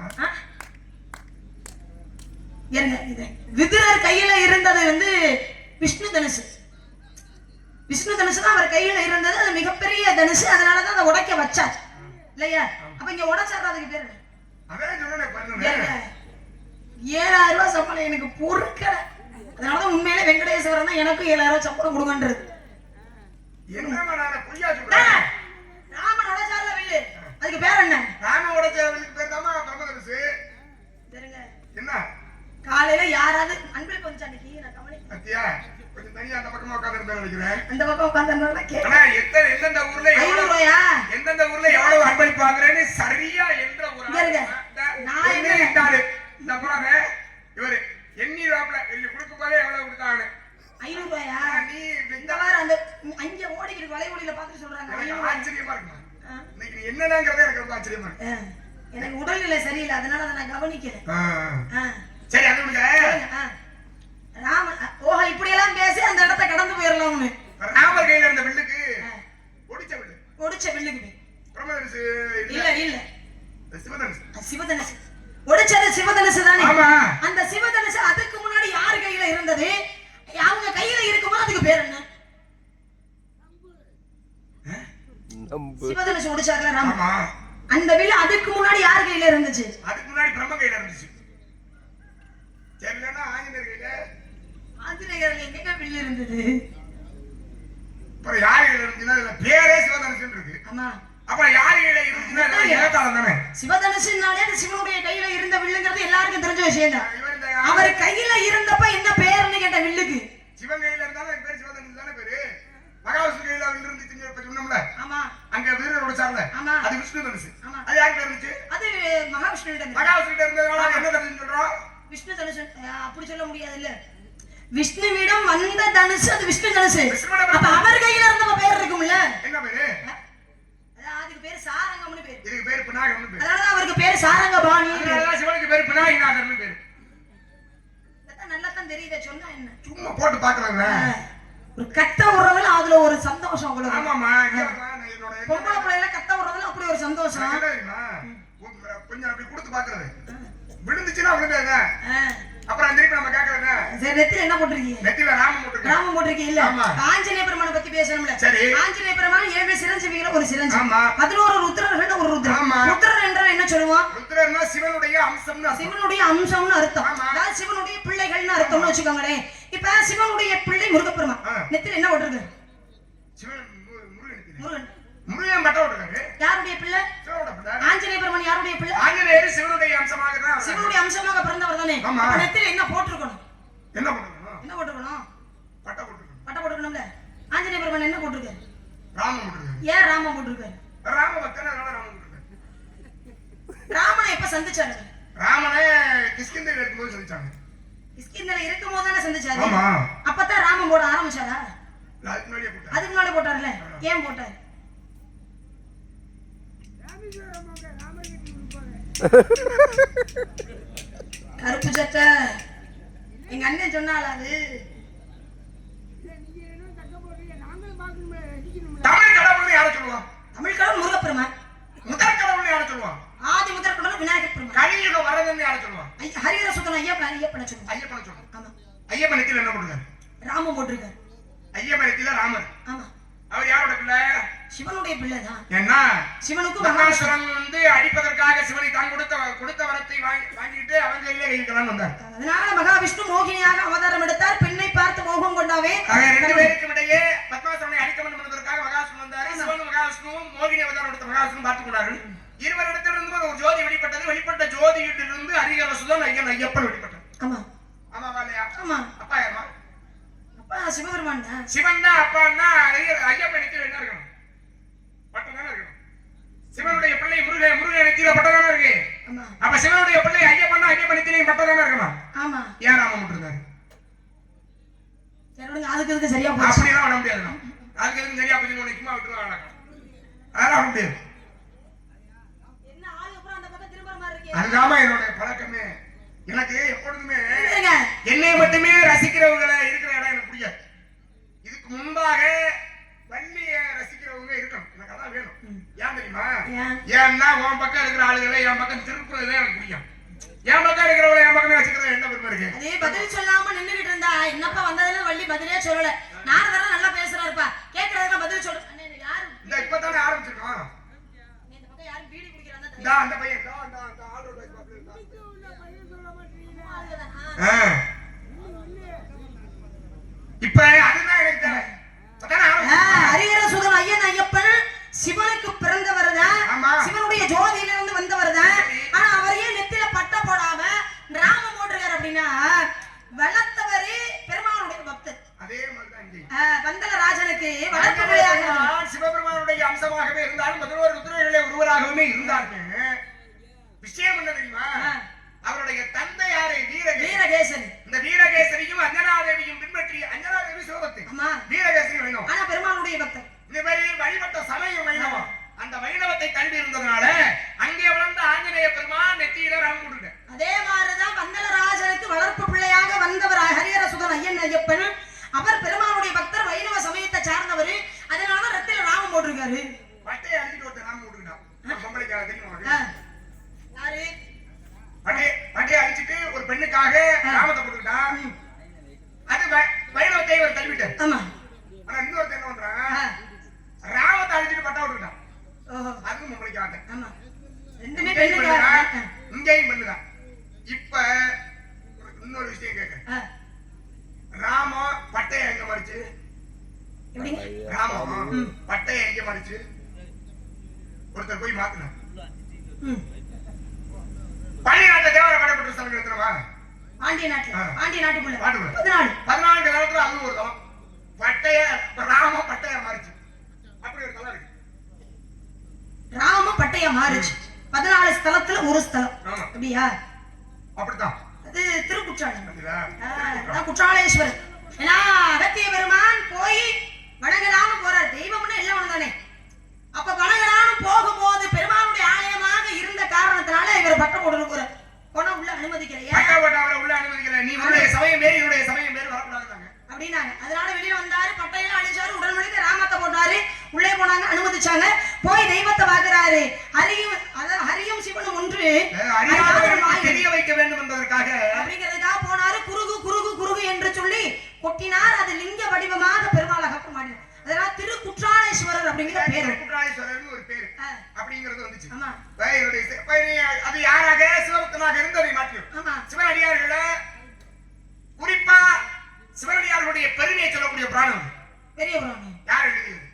ஏறுங்க, இது விதுரர் கையில இருந்தது வந்து விஷ்ணு தனுசு. விஷ்ணு தனுசு தான் அவர் கையில இருந்தது. அது மிகப்பெரிய தனுசு. அதனாலதான் அதை உடைக்க வச்சாச்சு இல்லையா? அப்ப இங்க உடைச்சாரு. அதுக்கு பேரு அதான் சொன்னேன் பண்ணுங்க. 7,000 ரூபாய் சம்பளம் எனக்கு பொறுக்கல. அதனாலதான் உண்மையிலே வெங்கடேஸ்வரன் தான் எனக்கும் 7,000 ரூபாய் சம்பளம் கொடுங்கன்றது. என்னமா நான் பொய்யா சொல்றேன்? ராமன் உடைச்சார்ல வில்லு, அதுக்கு பேர் என்ன? ராம உடைச்ச வில்லுக்கு பேர் தாமா பிரம்மதனுசு. தெரியுங்க. என்ன காலையில யாராவது அன்பளிப்பு வந்துச்சு அன்னைக்கு நான் கவனிக்கிறேன். பத்தியா கொஞ்சம் தனியா அந்த பக்கமா உட்கார்ந்து நினைக்கிறேன். அந்த பக்கம் உட்கார்ந்தா கேட்க. ஆனா எந்தெந்த ஊர்ல 500 ரூபாயா? எந்தெந்த ஊர்ல எவ்வளவு அன்பளிப்பு வாங்குறேன்னு சரியா என்ற ஒரு நான் என்ன இட்டாரு இந்த புறாங்க இவரு எண்ணி வாப்ல இல்ல கொடுக்க போதே எவ்வளவு கொடுத்தாங்க? 500 ரூபாயா? நீ இந்த வாரம் அந்த அங்க ஓடிக்கிட்டு வளைவொலியில பார்த்து சொல்றாங்க. எனக்கு ஆச்சரியமா இருக்குமா? இன்னைக்கு நீ என்னடாங்கறதே எனக்கு ரொம்ப ஆச்சரியமா இருக்கு. எனக்கு உடல்நிலை சரியில்லை, அதனால அதை நான் கவனிக்கிறேன். சரி அது விடுங்க. ராமன் ஓஹோ இப்படி எல்லாம் பேசி அந்த இடத்தை கடந்து போயிடலாம்னு. ராமர் கையில இருந்த வில்லுக்கு ஒடிச்ச வில்லு. ஒடிச்ச வில்லுக்கு பிரம்மதனுசு இல்ல இல்ல சிவதனுசு. சிவதனுசு ஒடிச்சது சிவதனுசு தானே? ஆமா. அந்த சிவதனுசு அதுக்கு முன்னாடி யார் கையில இருந்தது? அவங்க கையில இருக்கும்போது அதுக்கு பேர் என்ன? சிவதனுசு ஒடிச்சார்ல ராமன். ஆமா. அந்த வில்லு அதுக்கு முன்னாடி யார் கையில இருந்துச்சு? அதுக்கு முன்னாடி பிரம்ம கையில இருந்துச்சு. சரிலனா ஆஞ்சநேயர் கையில. ஆஞ்சநேயர்ல எங்க வில்லு இருந்தது? அப்புறம் யார் கையில இருந்துச்சுன்னா அதுல பேரே சிவதனுசுன்னு இருக்கு. ஆமா. அப்புறம் யார் கையில இருந்துச்சுன்னா அது ஏகாலம் தானே. சிவதனுசுனாலே அது சிவனுடைய கையில இருந்த வில்லுங்கிறது எல்லாருக்கும் தெரிஞ்ச விஷயம் தான். இவர் இந்த அவர் கையில இருந்தப்ப என்ன பேர்னு கேட்ட வில்லுக்கு? சிவன் கையில இருந்தாலும் பேர் சிவதனுசு தானே பேரு. மகாவிஷ்ணு கையில வில்லு இருந்துச்சுன்னு இப்ப சொன்னோம்ல. ஆமா. அங்க வீரர் உடைச்சார்ல. ஆமா. அது விஷ்ணு தனுசு. ஆமா. அது யார்கிட்ட இருந்துச்சு? அது மகாவிஷ்ணுவிடம். மகாவிஷ்ணு கிட்ட இருந்ததுனால என்ன தனுசுன்னு சொல்றோம்? விஷ்ணு தனுசு. அப்படி சொல்ல முடியாது இல்ல. விஷ்ணுவிடம் வந்த தனுசு அது விஷ்ணு தனுசு. அப்ப அவர் கையில இருந்த பேர் இருக்கும்ல. என்ன பேரு? அதுக்கு பேர் சாரங்கம்னு பேர். இதுக்கு பேர் பினாகம்னு பேர். அதனால அவருக்கு பேர் சாரங்கபாணி. அதனால சிவனுக்கு பேர் பினாகிநாதர்னு பேர். அத நல்லா தான் தெரியுதே, சொன்னா என்ன? சும்மா போட்டு பார்க்கறாங்க. ஒரு கத்த உறவுல அதுல ஒரு சந்தோஷம் உங்களுக்கு. ஆமாமா. என்னோட பொம்பளை பிள்ளைல கத்த உறவுல அப்படி ஒரு சந்தோஷம். கொஞ்சம் அப்படி கொடுத்து பாக்குறது. விழுந்துச்சுன்னா விழுந்தாங்க. அப்புறம் திருப்பி நம்ம கேக்குறேங்க. சரி நெத்தில என்ன போட்டுருக்கீங்க? நெத்தில ராமம் போட்டுருக்கீங்க. ராமம் போட்டுருக்கீங்க இல்ல? ஆஞ்சநேய பெருமானை பத்தி பேசணும்ல. சரி. ஆஞ்சநேய பெருமான் 7 சிரஞ்சீவிகள ஒரு சிரஞ்சீவி. ஆமா. 11 ருத்ரர்கள் ஒரு ருத்ரன். ருத்ரன் என்றால் என்ன சொல்லுவோம்? ருத்ரன்னா சிவனுடைய அம்சம்னு அர்த்தம். சிவனுடைய அம்சம்னு அர்த்தம். அதாவது சிவனுடைய பிள்ளைகள்னு அர்த்தம்னு வச்சுக்கோங்களே. இப்ப சிவனுடைய பிள்ளை முருகப்பெருமான். நெத்தில என்ன போட்டுருக்கு? சிவன் முருகன். முருகன். முருகன் பட்ட போட்டுருக்காரு. யாருடைய பிள்ளை? சிவனோட பிள்ளை. ஆஞ்சநேய பெருமான் யாருடைய பிள்ளை? ஆஞ்சநேயர் சிவனுடைய அம்சமாக தான். சிவனுடைய அம்சமாக பிறந்தவர் தானே. நெத்தில என்ன போட்டுருக்கணும்? என்ன போட்டுருக்கணும்? என்ன போட்டுருக்கணும்? பட்ட போட்டுருக்கணும். பட்ட போட்டுருக்கணும்ல. ஆஞ்சநேய பெருமான் என்ன போட்டுருக்காரு? ராமம் போட்டுருக்காரு. ஏன் ராமம் போட்டுருக்காரு? ராம பக்தன், அதனால ராமம் போட்டுருக்காரு. ராமனை எப்ப சந்திச்சாரு? ராமனை கிஷ்கிந்தர் இருக்கும்போது சந்திச்சாங்க. கிஷ்கிந்தர் இருக்கும்போது தானே சந்திச்சாரு. ஆமா. அப்பதான் ராமம் போட ஆரம்பிச்சாரா? அதுக்கு முன்னாடியே போட்டாரு. அதுக்கு முன்னாடி போட்டார்ல. ஏன் போட்டாரு? கருப்பு சட்டை எங்க அண்ணன் சொன்னால அது தமிழ் கடவுள்னு யாரை சொல்லுவான்? தமிழ் கடவுள் முருகப்பெருமான். முதல் கடவுள்னு யாரை சொல்லுவான்? ஆதி முதல் கடவுள் விநாயகர் பெருமான். கலியுக வரதன்னு யாரை சொல்லுவான்? ஹரிஹர சுத்தன் ஐயப்பனை சொல்லுவாங்க. ஐயப்பனை சொல்லுவான். ஆமா. ஐயப்பன் நெத்தில என்ன போட்டுருக்காரு? ராமம் போட்டிருக்காரு. ஐயப்பன் நெத்தில ராமர். ஆமா. அவர் யாரோட பிள்ளை? சிவனுடைய பிள்ளை தான். என்ன? சிவனுக்கு மகாசுரன் அடிப்பதற்காக சிவனை தான் கொடுத்த வரத்தை வாங்கிட்டு அவங்க கையில கைக்கலாம் வந்தார். அதனால மகாவிஷ்ணு மோகினியாக அவதாரம் எடுத்தார். பெண்ணை பார்த்து மோகம் கொண்டாவே. ரெண்டு பேருக்கும் இடையே பத்மாசுரனை அழிக்க வேண்டும் என்பதற்காக மகாவிஷ்ணு வந்தாரு. சிவனும் மகாவிஷ்ணுவும் மோகினி அவதாரம் எடுத்த மகாவிஷ்ணு பார்த்துக் கொண்டார்கள். இருவரிடத்திலிருந்து ஒரு ஜோதி வெளிப்பட்டது. வெளிப்பட்ட ஜோதியிலிருந்து ஹரிஹர சுதன் ஐயப்பன் வெளிப்பட்டார். ஆமா. ஆமாவா இல்லையா? ஆமா. அப்பா யாருமா? அப்பா சிவபெருமான் தான். சிவன் தான் அப்பான்னா ஐயப்பன் நெத்தில என்ன இருக்கணும்? பட்டம் தானே இருக்கணும். சிவனுடைய பிள்ளை முருகன் நெத்தில பட்டம் தானே இருக்கு. ஆமா. அப்ப சிவனுடைய பிள்ளை ஐயப்பன் நெத்திலையும் பட்டம் தானே இருக்கணும். ஆமா. ஏன் ராமம் போட்டுருக்காரு? சரி அதுக்கு சரியா போச்சு. அப்படிலாம் விட முடியாது. அதுக்கு எதுவும் சரியா போச்சு நினைக்குமா விட்டு நடக்கும். அதெல்லாம் விட முடியாது. என்ன ஆளு அப்புறம் அந்த பக்கம் திரும்பற மாதிரி இருக்கே. அதுதாமா என்னோட பழக்கமே. எனக்கு எப்பொழுதுமே இல்லங்க என்னை மட்டுமே ரசிக்கிறவங்கள இருக்கிற இடம் எனக்கு பிடிக்காது. இதுக்கு முன்பாக வள்ளிய ரசிக்கிறவங்க இருக்கணும். எனக்கு அதான் வேணும். ஏன் தெரியுமா? ஏன்னா உன் பக்கம் இருக்கிற ஆளுகளை என் பக்கம் திருப்புறதுதான் எனக்கு பிடிக்கும். என் பக்கம் இருக்கிறவளை என் பக்கமே வச்சுக்கிறது என்ன பெருமை இருக்கு? அதே பதில் சொல்லாம நின்னுகிட்டு இருந்தா என்னப்பா வந்ததுல வள்ளி பதிலே சொல்லல. நாரதர் நல்லா பேசுறாருப்பா, கேக்குறதுக்கு பதில் சொல்ற. அண்ணே இது யாரு? இந்த இப்பதானே ஆரம்பிச்சிருக்கோம். இந்த பக்கம் யாரும் பீடி குடிக்கிறாங்க? இந்த அந்த பையன் இந்த ஆல்ரோட் வைஸ் பாப்ல இருக்கா. இப்ப அதுதான் எனக்கு தேவை. அதானே ஆரம்பிச்சிருக்கோம். ஹரிஹர சுதன் ஐயன் ஐயப்பன் சிவனுக்கு பிறந்தவர் தான். ஆமா. சிவனுடைய ஜோதியில இருந்து வந்தவர் தான். ஆனா அவர் ஏன் நெத்தில பட்டை போடாம ராமம் போட்டிருக்காரு அப்படின்னா, வளர்த்தவரே பெருமாளுடைய பக்தர். அதே மாதிரிதான் இங்கே. வந்தல ராஜனுக்கு வளர்ப்பு பிள்ளையாக சிவபெருமானுடைய அம்சமாகவே இருந்தாலும் 11 ருத்ரர்களே ஒருவராகவே இருந்தார்கள். விஷயம் என்ன தெரியுமா? அவருடைய தந்தை யாரு? வீரகேசரி. இந்த வீரகேசரியும் அஞ்சனாதேவியும் பின்பற்றி, அஞ்சனாதேவி சிவபக்தி, ஆமா, வீரகேசரி வைணவம். ஆனா பெருமாளுடைய பக்தர். இந்த மாதிரி வழிபட்ட சமயம் வைணவம். அந்த வைணவத்தை கல்வி இருந்ததுனால அங்கே வளர்ந்த ஆஞ்சநேய பெருமான் நெத்தியில ராமம் போட்டுட்டார். அதே மாதிரிதான் வந்தல ராஜனுக்கு வளர்ப்பு பிள்ளையாக வந்தவர் ஹரிஹர சுதன் ஐயன் ஐயப்பன். அவர் பெருமாளுடைய பக்தர், வைணவ சமயத்தை சார்ந்தவர். அதனால ரத்தில ராமம் போட்டிருக்காரு. பட்டையை அழிச்சிட்டு ஒருத்தர் ராமம் போட்டுக்கிட்டான். பொம்பளைக்காக தெரியுமா? யாரு? பட்டையை அழிச்சிட்டு ஒரு பெண்ணுக்காக ராமத்தை போட்டுக்கிட்டான். அது வைணவத்தை ஒரு தள்ளிவிட்டார். ஆமா. ஆனா இன்னொருத்தர் என்ன பண்றான்? ராமத்தை அழிச்சிட்டு பட்டா விட்டுக்கிட்டான். ஓஹோ. அதுவும் பொம்பளைக்காக. ஆமா. ரெண்டுமே பெண்ணுக்காக. இங்கேயும் பெண்ணுதான். இப்ப இன்னொரு விஷயம் கேட்கிறேன். ராமம் பட்டையை எங்க மறிச்சு? எப்படிங்க? ராமம் பட்டையை எங்க மறிச்சு? ஒருத்தர் போய் மாத்தினார். பாண்டிய நாட்டுல தேவர படைப்பட்டு ஸ்தலம் எடுத்துறவா? பாண்டிய நாட்டுக்குள்ள 14 காலத்துல அது ஒரு தலம். பட்டைய ராம பட்டைய மாறிச்சு. அப்படி ஒரு தலம் இருக்கு. ராம பட்டைய மாறிச்சு. 14 ஸ்தலத்துல ஒரு ஸ்தலம். ஆமா. அப்படியா? அப்படித்தான். அது திருக்குற்றாலம். அதுதான் குற்றாலேஸ்வரர். ஏன்னா அகத்திய பெருமான் போய் வணங்கலாம்னு போறார். தெய்வம்னு எல்லாம் ஒண்ணுதானே. அப்ப வணங்கலாம்னு போகும்போது பெருமானுடைய ஆலயமாக இருந்த காரணத்தினால இவர் பட்டம் போட்டு போனா உள்ள அனுமதிக்கலையா? பட்டா போட்டா அவரை உள்ள அனுமதிக்கல. நீ உன்னுடைய சமயம் பேர் என்னுடைய சமயம் பேர் வரக்கூடாதுங்க அப்படின்னாங்க. அதனால வெளியே வந்தாரு, பட்டையெல்லாம் அழிச்சாரு, உடல் முழுக்க ராமத்தை போட்டாரு, உள்ளே போனாங்க, அனுமதிச்சாங்க. போய் தெய்வத்தை பாக்குறாரு. ஹரியும் சிவனும் ஒன்று தெரிய வைக்க வேண்டும் என்பதற்காக அப்படிங்கிறதுக்காக போனாரு. குருகு குருகு குருகு என்று சொல்லி கொட்டினார். அது லிங்க வடிவமாக பெருமாள் அகப்பம் மாடினார். அதனால திருக்குற்றாலேஸ்வரர் அப்படிங்கிற பேரு. குற்றாலேஸ்வரர்னு ஒரு பேரு அப்படிங்கிறது வந்துச்சு. ஆமா. அது யாராக? சிவபக்தனாக இருந்ததை மாற்றியும். ஆமா. சிவனடியார்கள குறிப்பா சிவனடியார்களுடைய பெருமையை சொல்லக்கூடிய புராணம் பெரிய புராணம். யார் எழுதியது?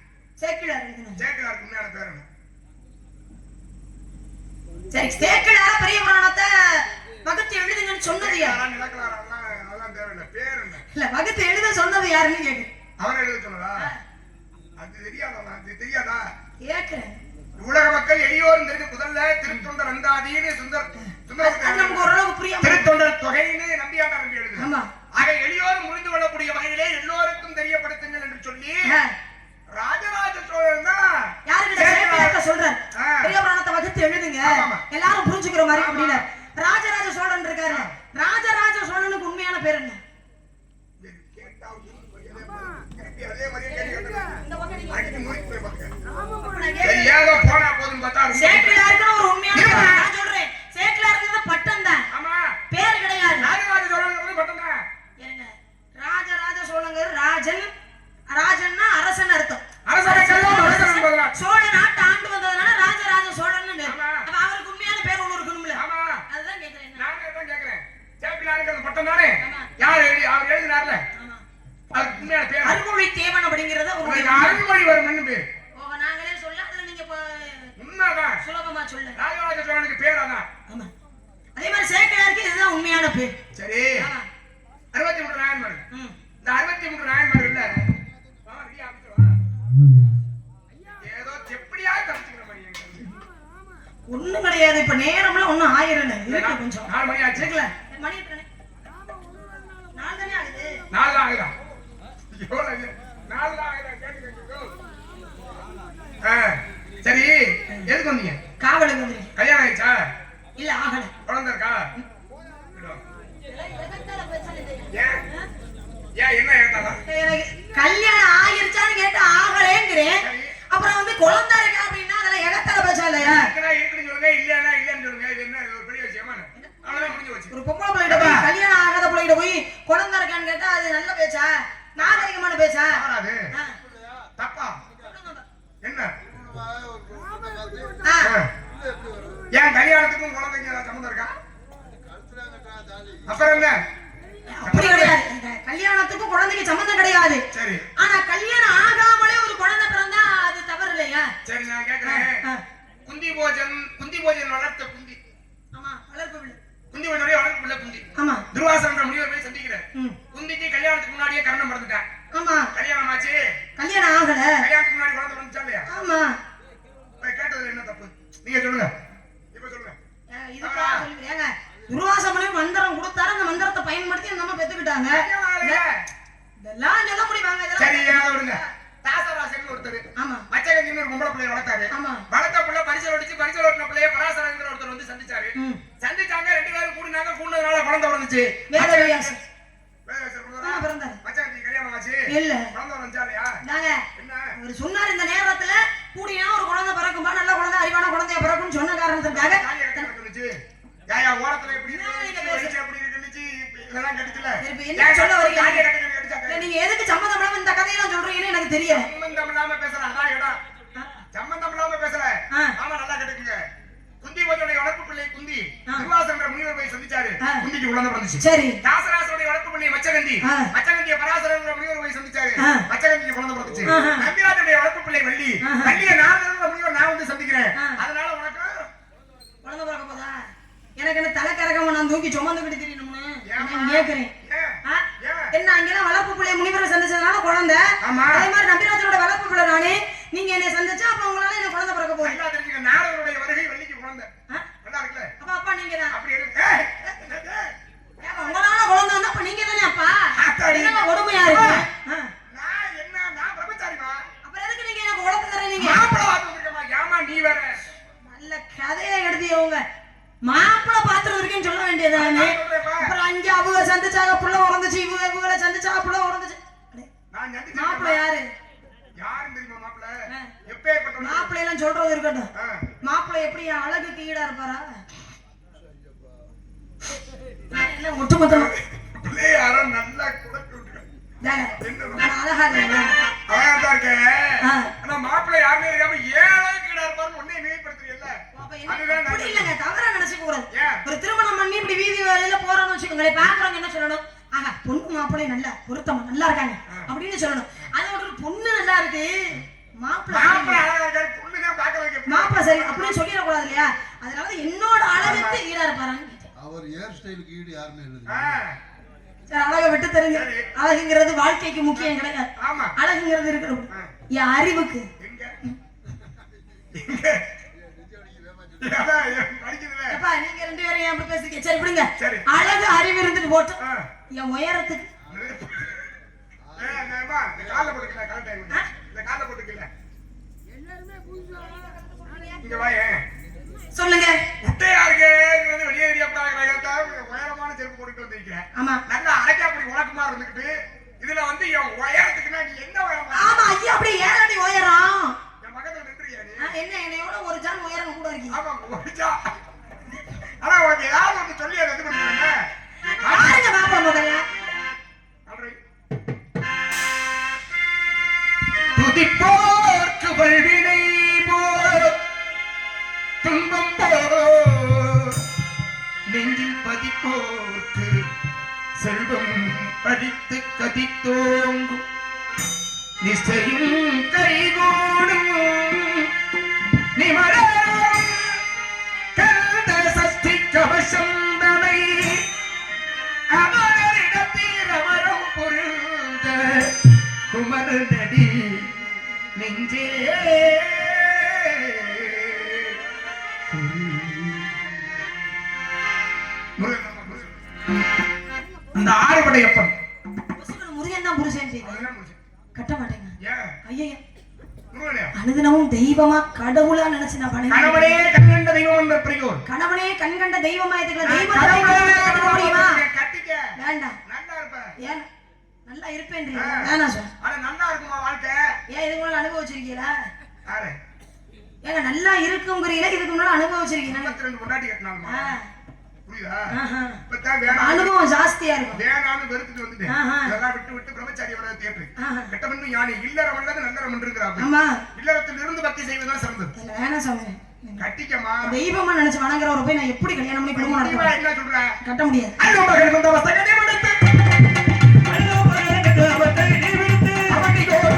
சேக்கிழார் எழுதினார். சேக்கிழாருக்கு உண்மையான பேர் என்ன? சரி, சேக்கிழார் பெரிய புராணத்தை வகுத்து எழுதுங்கன்னு சொன்னது யார்? அதெல்லாம் தேவையில்லை. பேர் என்ன? இல்ல, வகுத்து எழுத சொன்னது யாருன்னு கேக்கு. அவர் எழுத சொன்னதா? அது தெரியாதா? அது தெரியாதா? கேக்குறேன். உலக மக்கள் எளியோர் முதல்ல திருத்தொண்டர் அந்தாதின்னு நமக்கு ஓரளவு புரியும். திருத்தொண்டர் தொகைன்னு நம்பியாண்டார் நம்பி எழுது. ஆமா. ஆக எளியோர் முடிந்து கொள்ளக்கூடிய வகையிலே எல்லோருக்கும் தெரியப்படுத்துங்கள் என்று சொல்லி ராஜராஜ சோழன் தான் யாருக்கிட்ட சொல்றாரு, பெரிய புராணத்தை வகுத்து எழுதுங்க எல்லாரும் புரிஞ்சுக்கிற மாதிரி அப்படின்னு. ராஜராஜ சோழன் இருக்காரு. ராஜராஜ சோழனுக்கு உண்மையான பேர் என்ன? அதே மாதிரியே கேள்வி சேக்கிழாருக்கு ஒரு உண்மையான பேர் நான் சொல்றேன். சேக்கிழாருக்கு பட்டம் தான், பேர் கிடையாது. ராஜராஜ சோழன் பட்டம் தான். ராஜராஜ சோழன் ராஜன், ராஜன்னா அரசன் அர்த்தம். சோழ நாட்டு ஆண்டு வந்ததுனால ராஜராஜ சோழன் அவருக்கு உண்மையான பேர் ஒண்ணு இருக்கணும்ல. அதுதான் கேக்குறேன். நானே தான் கேக்குறேன். சேக்கிழாருக்கு பட்டம் தானே? யார் அவர் எழுதினார்ல, அதுக்கு உண்மையான பேர் அருள்மொழி தேவன் அப்படிங்கறது அருள்மொழிவர்மன் பேர். நாங்களே சொல்ல, அதுல நீங்க உண்மைதான் சுலபமா சொல்லுங்க. ராஜராஜ சோழனுக்கு பேர் அதான். ஆமா. அதே மாதிரி சேக்கிழாருக்கு இதுதான் உண்மையான பேர். சரி, 63 நாயன்மார். இந்த 63 நாயன்மார் இல்ல ஏதோ எப்படியா தப்பிச்சுக்கிற மாதிரி ஒண்ணும் கிடையாது. இப்ப நேரம்லாம் ஒண்ணும் ஆயிரம் இருக்கு. கொஞ்சம் 4 மணி ஆச்சு. மணி எத்தனை? 4 தானே ஆகுது. 4 தான் ஆகுதா? எவ்வளவு? 4 தான் ஆகுதா? கேட்டுக்கோ. சரி, எதுக்கு வந்தீங்க? காவலுக்கு வந்தீங்க. கல்யாணம் ஆயிடுச்சா? இல்ல, ஆகல. குழந்தை இருக்கா? ஏன் என்ன ஏத்தாடா? கல்யாணம் ஆயிருச்சான்னு கேட்டா ஆகலேங்கிறேன். அப்புறம் வந்து குழந்தை இருக்கா அப்படின்னா அதெல்லாம் எகத்தல பேச இல்லையா? இருக்குன்னு சொல்லுங்க, இல்லன்னா இல்லன்னு சொல்லுங்க. இது என்ன ஒரு பெரிய விஷயமா? அவ்வளவுதான். ஒரு பொம்பளை பிள்ளைகிட்ட போய் கல்யாணம் ஆகாத பிள்ளைகிட்ட போய் குழந்தை இருக்கான்னு கேட்டா அது நல்ல பேச்சா நாகரிகமான பேச்சா வராது தப்பா என்ன ஏன் கல்யாணத்துக்கும் குழந்தைங்க ஏதாவது சம்மந்தம் இருக்கா அப்புறம் என்ன அப்படி கிடையாது கல்யாணத்துக்கும் குழந்தைக்கு சம்மந்தம் கிடையாது சரி ஆனா கல்யாணம் ஆகாமலே ஒரு குழந்தை பிறந்தா அது தவறு இல்லையா சரி நான் கேக்குறேன் குந்தி போஜன் வளர்த்த குந்தி ஆமா வளர்ப்பு பிள்ளை குந்தி போஜனுடைய வளர்ப்பு பிள்ளை குந்தி ஆமா துர்வாசன்ற முனிவர் போய் சந்திக்கிறேன் குந்திக்கு கல்யாணத்துக்கு முன்னாடியே கரணம் மறந்துட்டேன் ஆமா கல்யாணம் ஆச்சு கல்யாணம் ஆகல கல்யாணத்துக்கு முன்னாடி குழந்தை வந்துச்சா இல்லையா ஆமா கேட்டதுல என்ன தப்பு நீங்க சொல்லுங்க இப்ப சொல்லுங்க இதுக்காக சொல்லுங்க துர்வாசமனே மந்திரம் கொடுத்தாரு அந்த மந்திரத்தை பயன்படுத்தி நம்ம பெத்துக்கிட்டாங்க இதெல்லாம் சொல்ல முடியுமாங்க இதெல்லாம் சரி விடுங்க தாசராசன் ஒருத்தர் ஆமா மச்சகஞ்சின்னு ஒரு பொம்பளை பிள்ளைய வளர்த்தாரு ஆமா வளர்த்த பிள்ளை பரிசல் ஓட்டின பிள்ளைய பராசரங்கிற ஒருத்தர் வந்து சந்திச்சாங்க ரெண்டு பேரும் கூடினாங்க குழந்தை பிறந்துச்சு வேதவியாசம் பிறந்தாரு மச்சகஞ்சி கல்யாணம் ஆச்சு இல்ல குழந்தை வந்துச்சா இல்லையா என்ன அவர் சொன்னார் இந்த நேரத்துல கூடினா ஒரு குழந்தை பிறக்கும்பா நல்ல குழந்தை அறிவான குழந்தைய பிறக்கும்னு சொன்ன காரணத்துக்காக யாயா ஓரத்துல எப்படி இருக்கு அப்படி இருக்குன்னு இதெல்லாம் கடிச்சல என்ன சொல்ல வரீங்க நீங்க எதுக்கு சம்மந்தம் இல்லாம இந்த கதையெல்லாம் சொல்றீங்கன்னு எனக்கு தெரியல சம்மந்தம் இல்லாம பேசல அதான் இடம் சம்மந்தம் இல்லாம பேசல ஆமா நல்லா கேட்டுக்குங்க குந்தி போஜனுடைய வளர்ப்பு பிள்ளை குந்தி துர்வாசன்ற முனிவர் போய் சந்திச்சாரு குந்திக்கு குழந்தை பிறந்துச்சு சரி தாசராசனுடைய வளர்ப்பு பிள்ளை மச்சகந்திய பராசரன்ற முனிவர் போய் சந்திச்சாரு மச்சகந்திக்கு குழந்தை பிறந்துச்சு நம்பிராஜனுடைய வளர்ப்பு பிள்ளை வள்ளிய நாரதன்ற முனிவர் நான் வந்து சந்திக்கிறேன் அதனால உனக்கு குழந்தை பிறக்க போதா எனக்கு என்ன தலை கரகமா நான் தூக்கி சுமந்துக்கிட்டு தெரியணும்னு கேக்குறேன் என்ன அங்கெல்லாம் வளர்ப்பு பிள்ளை முனிவரை சந்திச்சதுனால குழந்தை அதே மாதிரி நம்பிராஜனோட வளர்ப்பு பிள்ளை நானே நீங்க என்ன சந்திச்சா அப்ப உங்களால என்ன குழந்தை பிறக்க போகுது நாரதனுடைய வருகை வள்ளிக்கு குழந்தை நல்லா இருக்குல்ல அப்ப அப்பா நீங்க தான் அப்படி இருக்கு உங்களால குழந்தை வந்தா அப்ப நீங்க தானே அப்பா என்ன கொடுமையா இருக்கு நான் என்ன நான் பிரம்மச்சாரிமா அப்புறம் எதுக்கு நீங்க எனக்கு உலகத்தை தரீங்க மாப்பிள வாத்துக்கமா ஏமா நீ வேற நல்ல கதையை எழுதியவங்க மாப்பிள பாத்துறது இருக்கேன்னு சொல்ல வேண்டியதானே அப்புறம் அங்க அவங்க சந்திச்சாங்க புள்ள உறந்துச்சு இவங்களை சந்திச்சாங்க புள்ள உறந்துச்சு நான் சந்திச்ச மாப்பிள யாரு யாரும் தெரியுமா மாப்பிள எப்பேற்பட்ட மாப்பிள எல்லாம் சொல்றது இருக்கட்டும் மாப்பிள எப்படி அழகுக்கு ஈடா இருப்பாரா இல்ல ஒட்டுமொத்தமா பிள்ளை யாரோ நல்லா குடப்பி விட்டுருக்காங்க அழகா இல்லையா அழகா இருக்க ஆனா மாப்பிள யாருமே தெரியாம ஏழைக்கு ஈடா இருப்பாருன்னு ஒன்னே நினைப்படுத்துறீல்ல அப்படி இல்லங்க தவறா நினைச்சுக்க கூடாது ஒரு திருமணம் பண்ணி இப்படி வீதி வேலையில போறோம்னு வச்சுக்கோங்களேன் பாக்குறவங்க என்ன சொல்லணும் ஆஹா பொண்ணு மாப்பிள்ளை நல்லா பொருத்தமா நல்லா இருக்காங்க அப்படின்னு சொல்லணும் அது ஒரு பொண்ணு நல்லா இருக்கு மாப்பிள்ளை சரி அப்படின்னு சொல்லிடக்கூடாது இல்லையா அதனால என்னோட அழகுக்கு ஈடா இருப்பாரான்னு அவர் ஹேர் ஸ்டைலுக்கு ஈடு யாருமே இல்லை சரி அழகை விட்டு தெரிஞ்சு அழகுங்கிறது வாழ்க்கைக்கு முக்கியம் கிடையாது அழகுங்கிறது இருக்கிறோம் என் அறிவுக்கு நீங்க ரெண்டு பேரும் ஏன் அப்படி பேசுறீங்க சரி விடுங்க அழகு அறிவு இருந்துட்டு போட்டோம் என் உயரத்துக்கு சொல்லுங்க உயரமான செருப்பு போட்டு வந்திருக்கேன் ஆமா நல்லா அரைக்காப்படி உலகமா இருந்துகிட்டு இதுல வந்து என் உயரத்துக்குன்னா நீ என்ன உயரம் ஆமா ஐயா அப்படி 7 அடி உயரம் என் பக்கத்துல நின்றுறியா என்ன என்னையோட ஒரு ஜான் உயரம் கூட இருக்கீங்க ஆமா ஒரு ஜான் ஆனா உனக்கு ஏதாவது ஒன்று சொல்லி அதை இது பண்ணுங்க பாருங்க மாப்பிள முதல்ல துதிப்போர்க்கு வல்வினை போர் துன்பம் போர் நெஞ்சில் பதிப்போர்க்கு செல்வம் படித்து கதித்தோங்கும் நிச்சயம் கைகூடும் நிமரம் கந்த சஷ்டி கவசம் தனை அவரிடத்தில் அவரம் பொருந்த குமர நடி நெஞ்சே அந்த ஆறுபடையப்பன் முருகன் தான் புருஷன் கட்ட மாட்டேங்க ஐயா முருகனே அனுதினமும் தெய்வமா கடவுளா நினைச்சு நான் பண்ணேன் கணவனே கண்கண்ட தெய்வம் என்ற பிரியோர் கணவனே கண்கண்ட தெய்வமா இதுல தெய்வம் முடியுமா கட்டிக்க வேண்டாம் நல்லா இருப்ப ஏன் நல்லா இருப்பேன்றீங்க வேணாம் சார் ஆனா நல்லா இருக்குமா வாழ்க்கை ஏன் இதுக்கு முன்னால அனுபவிச்சிருக்கீங்களா யாரு ஏங்க நல்லா இருக்குங்கிறீங்களா இதுக்கு முன்னால அனுபவிச்சிருக்கீங்க 32 பொண்டாட்டி கட்டினாலுமா புரியுதா? ஆஹா. இப்பதான் வேணாம் அனுபவம் ஜாஸ்தியா இருக்கும். வேணாம்னு வெறுத்துட்டு வந்துட்டேன். ஆஹா. இதெல்லாம் விட்டு பிரம்மச்சாரியோட தேட்டு. ஆஹா. கெட்டவன் யானை இல்லறம் அல்லது நல்லறம் என்றுங்கிறாங்க. ஆமா. இல்லறத்தில் இருந்து பக்தி செய்வதுதான் சிறந்தது. இல்ல வேணாம் சாமி. கட்டிக்கமா. தெய்வமா நினைச்சு வணங்குறவரை போய் நான் எப்படி கல்யாணம் பண்ணி குடும்பம் நீ நடத்துவேன்? என்ன சொல்ற? கட்ட முடியாது. ஐயோ மகன் வந்த வசகனே மனத்து. ஐயோ மகன் கட்ட அவத்தை நீ விடுத்து. அவனை கோரோடு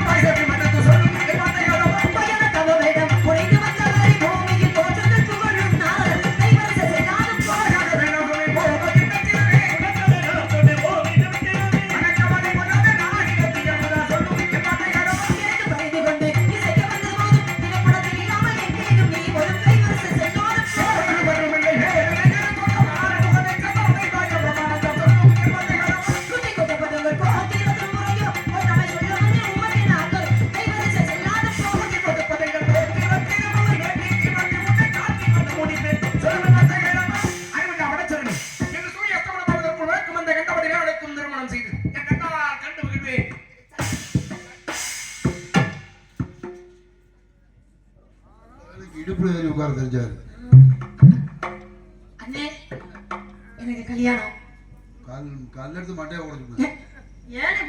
பாய்சத்தி மனத்து சொல்லும் என் மனையோ பையன தவ வேடம் புரிந்து வந்தவரை பூமியில் தோற்றத்தில் புகழும் நாள் கைவரச செய்யாதும் போகாத வேணும் சொல்லி போவதின் தத்திரமே. உனக்கவனை கொண்டாத நாடிகத்திய முதா சொல்லும் என் மனையோ கேட்டு பறிந்து கொண்டு இசைக்க வந்தது போதும் திரைப்படத்தில் இல்லாமல் எங்கேயும் நீ ஒரு கைவரச செய்யாதும் சோறு வருமில்லை வேறு கொண்டவாறு முகனை கண்டவனை காய்க்க பிரமாணம் சொல்லும் என் மனையோ குட்டி கொட்டப்பட்டவர் கோத்திரத்தில் முறையோ ஒரு நம்மை சொல்ல வந்து உமக்கு நாக்கள் கைவரச செய்யாதும் போகுது கொடுப்பதைகள் போத்திரத்தின் முறை வேண்டி வந்து உன்னை காட்டி வந்து முடிப்பேன் சொல்லும் மத்தைகளமா அறிவுண்டா வடச்சொல்லு என்று சூரிய அஸ்தமனம் ஆவதற்குள் வேட்கும் அந்த கண்டபடியே அழைக்கும் திருமணம் செய்து என் கண்டால் கண்டு மகிழ்வேன். இடுப்புல ஏறி உட்கார தெரிஞ்சாரு. அண்ணே எனக்கு கல்யாணம் கால் எடுத்து மட்டையை உடைச்சு போச்சு. ஏன் இப்படி